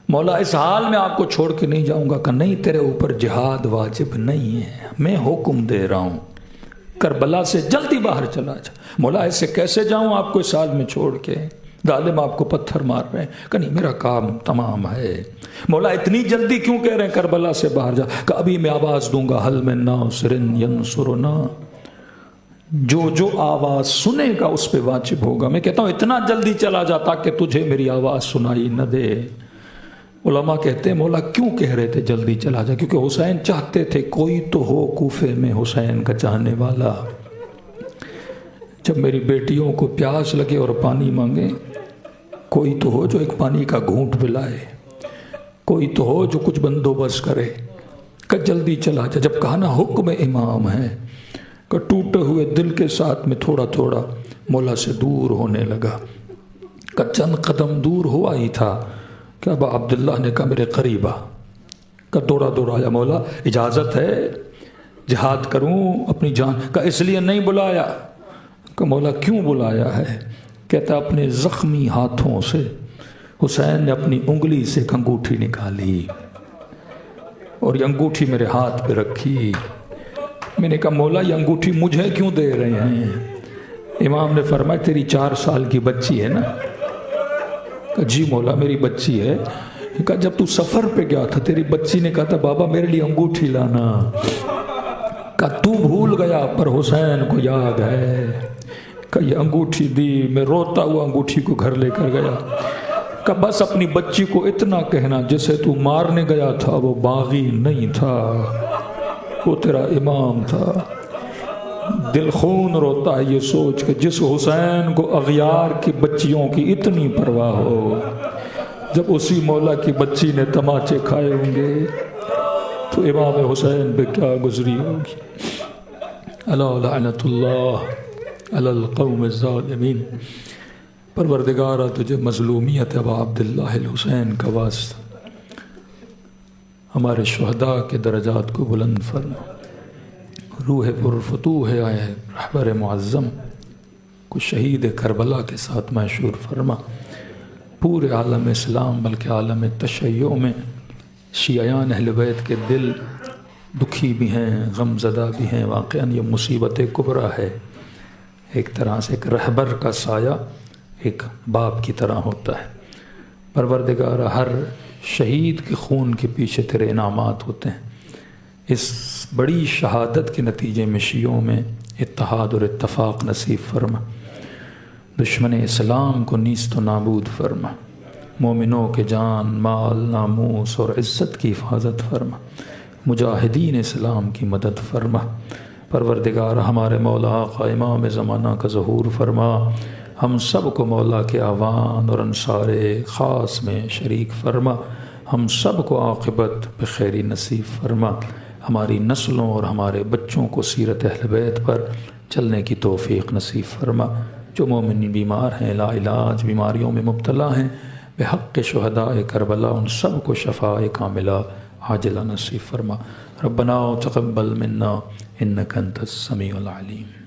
Speaker 1: مولا اس حال میں آپ کو چھوڑ کے نہیں جاؤں گا۔ کہ نہیں، تیرے اوپر جہاد واجب نہیں ہے، میں حکم دے رہا ہوں کربلا سے جلدی باہر چلا جا۔ مولا ایسے کیسے جاؤں آپ کو اس حال میں چھوڑ کے، ظالم آپ کو پتھر مار رہے ہیں۔ کہ نہیں، میرا کام تمام ہے۔ مولا اتنی جلدی کیوں کہہ رہے ہیں کربلا سے باہر جا؟ کہ ابھی میں آواز دوں گا حل من ناصر ینصرنا، جو آواز سنے گا اس پہ واجب ہوگا۔ میں کہتا ہوں اتنا جلدی چلا جا تاکہ تجھے میری آواز سنائی نہ دے۔ علماء کہتے ہیں مولا کیوں کہہ رہے تھے جلدی چلا جا؟ کیونکہ حسین چاہتے تھے کوئی تو ہو کوفے میں حسین کا چاہنے والا، جب میری بیٹیوں کو پیاس لگے اور پانی مانگے کوئی تو ہو جو ایک پانی کا گھونٹ پلائے، کوئی تو ہو جو کچھ بندوبست کرے۔ کہ جلدی چلا جا۔ جب کہا نا حکم امام ہے، کہ ٹوٹے ہوئے دل کے ساتھ میں تھوڑا تھوڑا مولا سے دور ہونے لگا۔ کہ چند قدم دور ہوا ہی تھا کہ ابا عبداللہ نے کہا میرے قریب آ۔ کہ دوڑا دوڑا آیا، مولا اجازت ہے جہاد کروں اپنی جان؟ کہ اس لیے نہیں بلایا۔ کہ مولا کیوں بلایا ہے؟ کہتا اپنے زخمی ہاتھوں سے حسین نے اپنی انگلی سے ایک انگوٹھی نکالی اور یہ انگوٹھی میرے ہاتھ پہ رکھی۔ میں نے کہا مولا یہ انگوٹھی مجھے کیوں دے رہے ہیں؟ امام نے فرمایا تیری 4 سال کی بچی ہے نا؟ کہ جی مولا میری بچی ہے۔ کہا جب تو سفر پہ گیا تھا تیری بچی نے کہا تھا بابا میرے لیے انگوٹھی لانا۔ کہا تو بھول گیا پر حسین کو یاد ہے۔ کہ یہ انگوٹھی دی، میں روتا ہوا انگوٹھی کو گھر لے کر گیا۔ کہ بس اپنی بچی کو اتنا کہنا جسے تو مارنے گیا تھا وہ باغی نہیں تھا، وہ تیرا امام تھا۔ دل خون روتا ہے یہ سوچ کہ جس حسین کو اغیار کی بچیوں کی اتنی پرواہ ہو، جب اسی مولا کی بچی نے تماچے کھائے ہوں گے تو امام حسین پہ کیا گزری ہوگی۔ الا لعنت اللہ علی القوم الظالمین۔ پروردگارہ تجھے مظلومیت ابا عبداللہ الحسین کا واسطہ، ہمارے شہداء کے درجات کو بلند فرما، روح پرفتوح آئے رہبر معظم کو شہید کربلا کے ساتھ محشور فرما۔ پورے عالم اسلام بلکہ عالم تشیع میں شیعیان اہل بیت کے دل دکھی بھی ہیں، غم زدہ بھی ہیں۔ واقعاً یہ مصیبت کبریٰ ہے۔ ایک طرح سے ایک رہبر کا سایہ ایک باپ کی طرح ہوتا ہے۔ پروردگار ہر شہید کے خون کے پیچھے تیرے انعامات ہوتے ہیں۔ اس بڑی شہادت کے نتیجے میں شیعوں میں اتحاد اور اتفاق نصیب فرما، دشمن اسلام کو نیست و نابود فرما، مومنوں کے جان مال ناموس اور عزت کی حفاظت فرما، مجاہدین اسلام کی مدد فرما۔ پروردگار ہمارے مولا آقا امام زمانہ کا ظہور فرما، ہم سب کو مولا کے اعوان اور انصار خاص میں شریک فرما، ہم سب کو عاقبت بخیری نصیب فرما، ہماری نسلوں اور ہمارے بچوں کو سیرت اہل بیت پر چلنے کی توفیق نصیب فرما۔ جو مومن بیمار ہیں لا علاج بیماریوں میں مبتلا ہیں، بحق شہداء کربلا ان سب کو شفاء کاملہ عاجلہ نصیب فرما۔ ربنا تقبل منا انک انت السمیع العلیم۔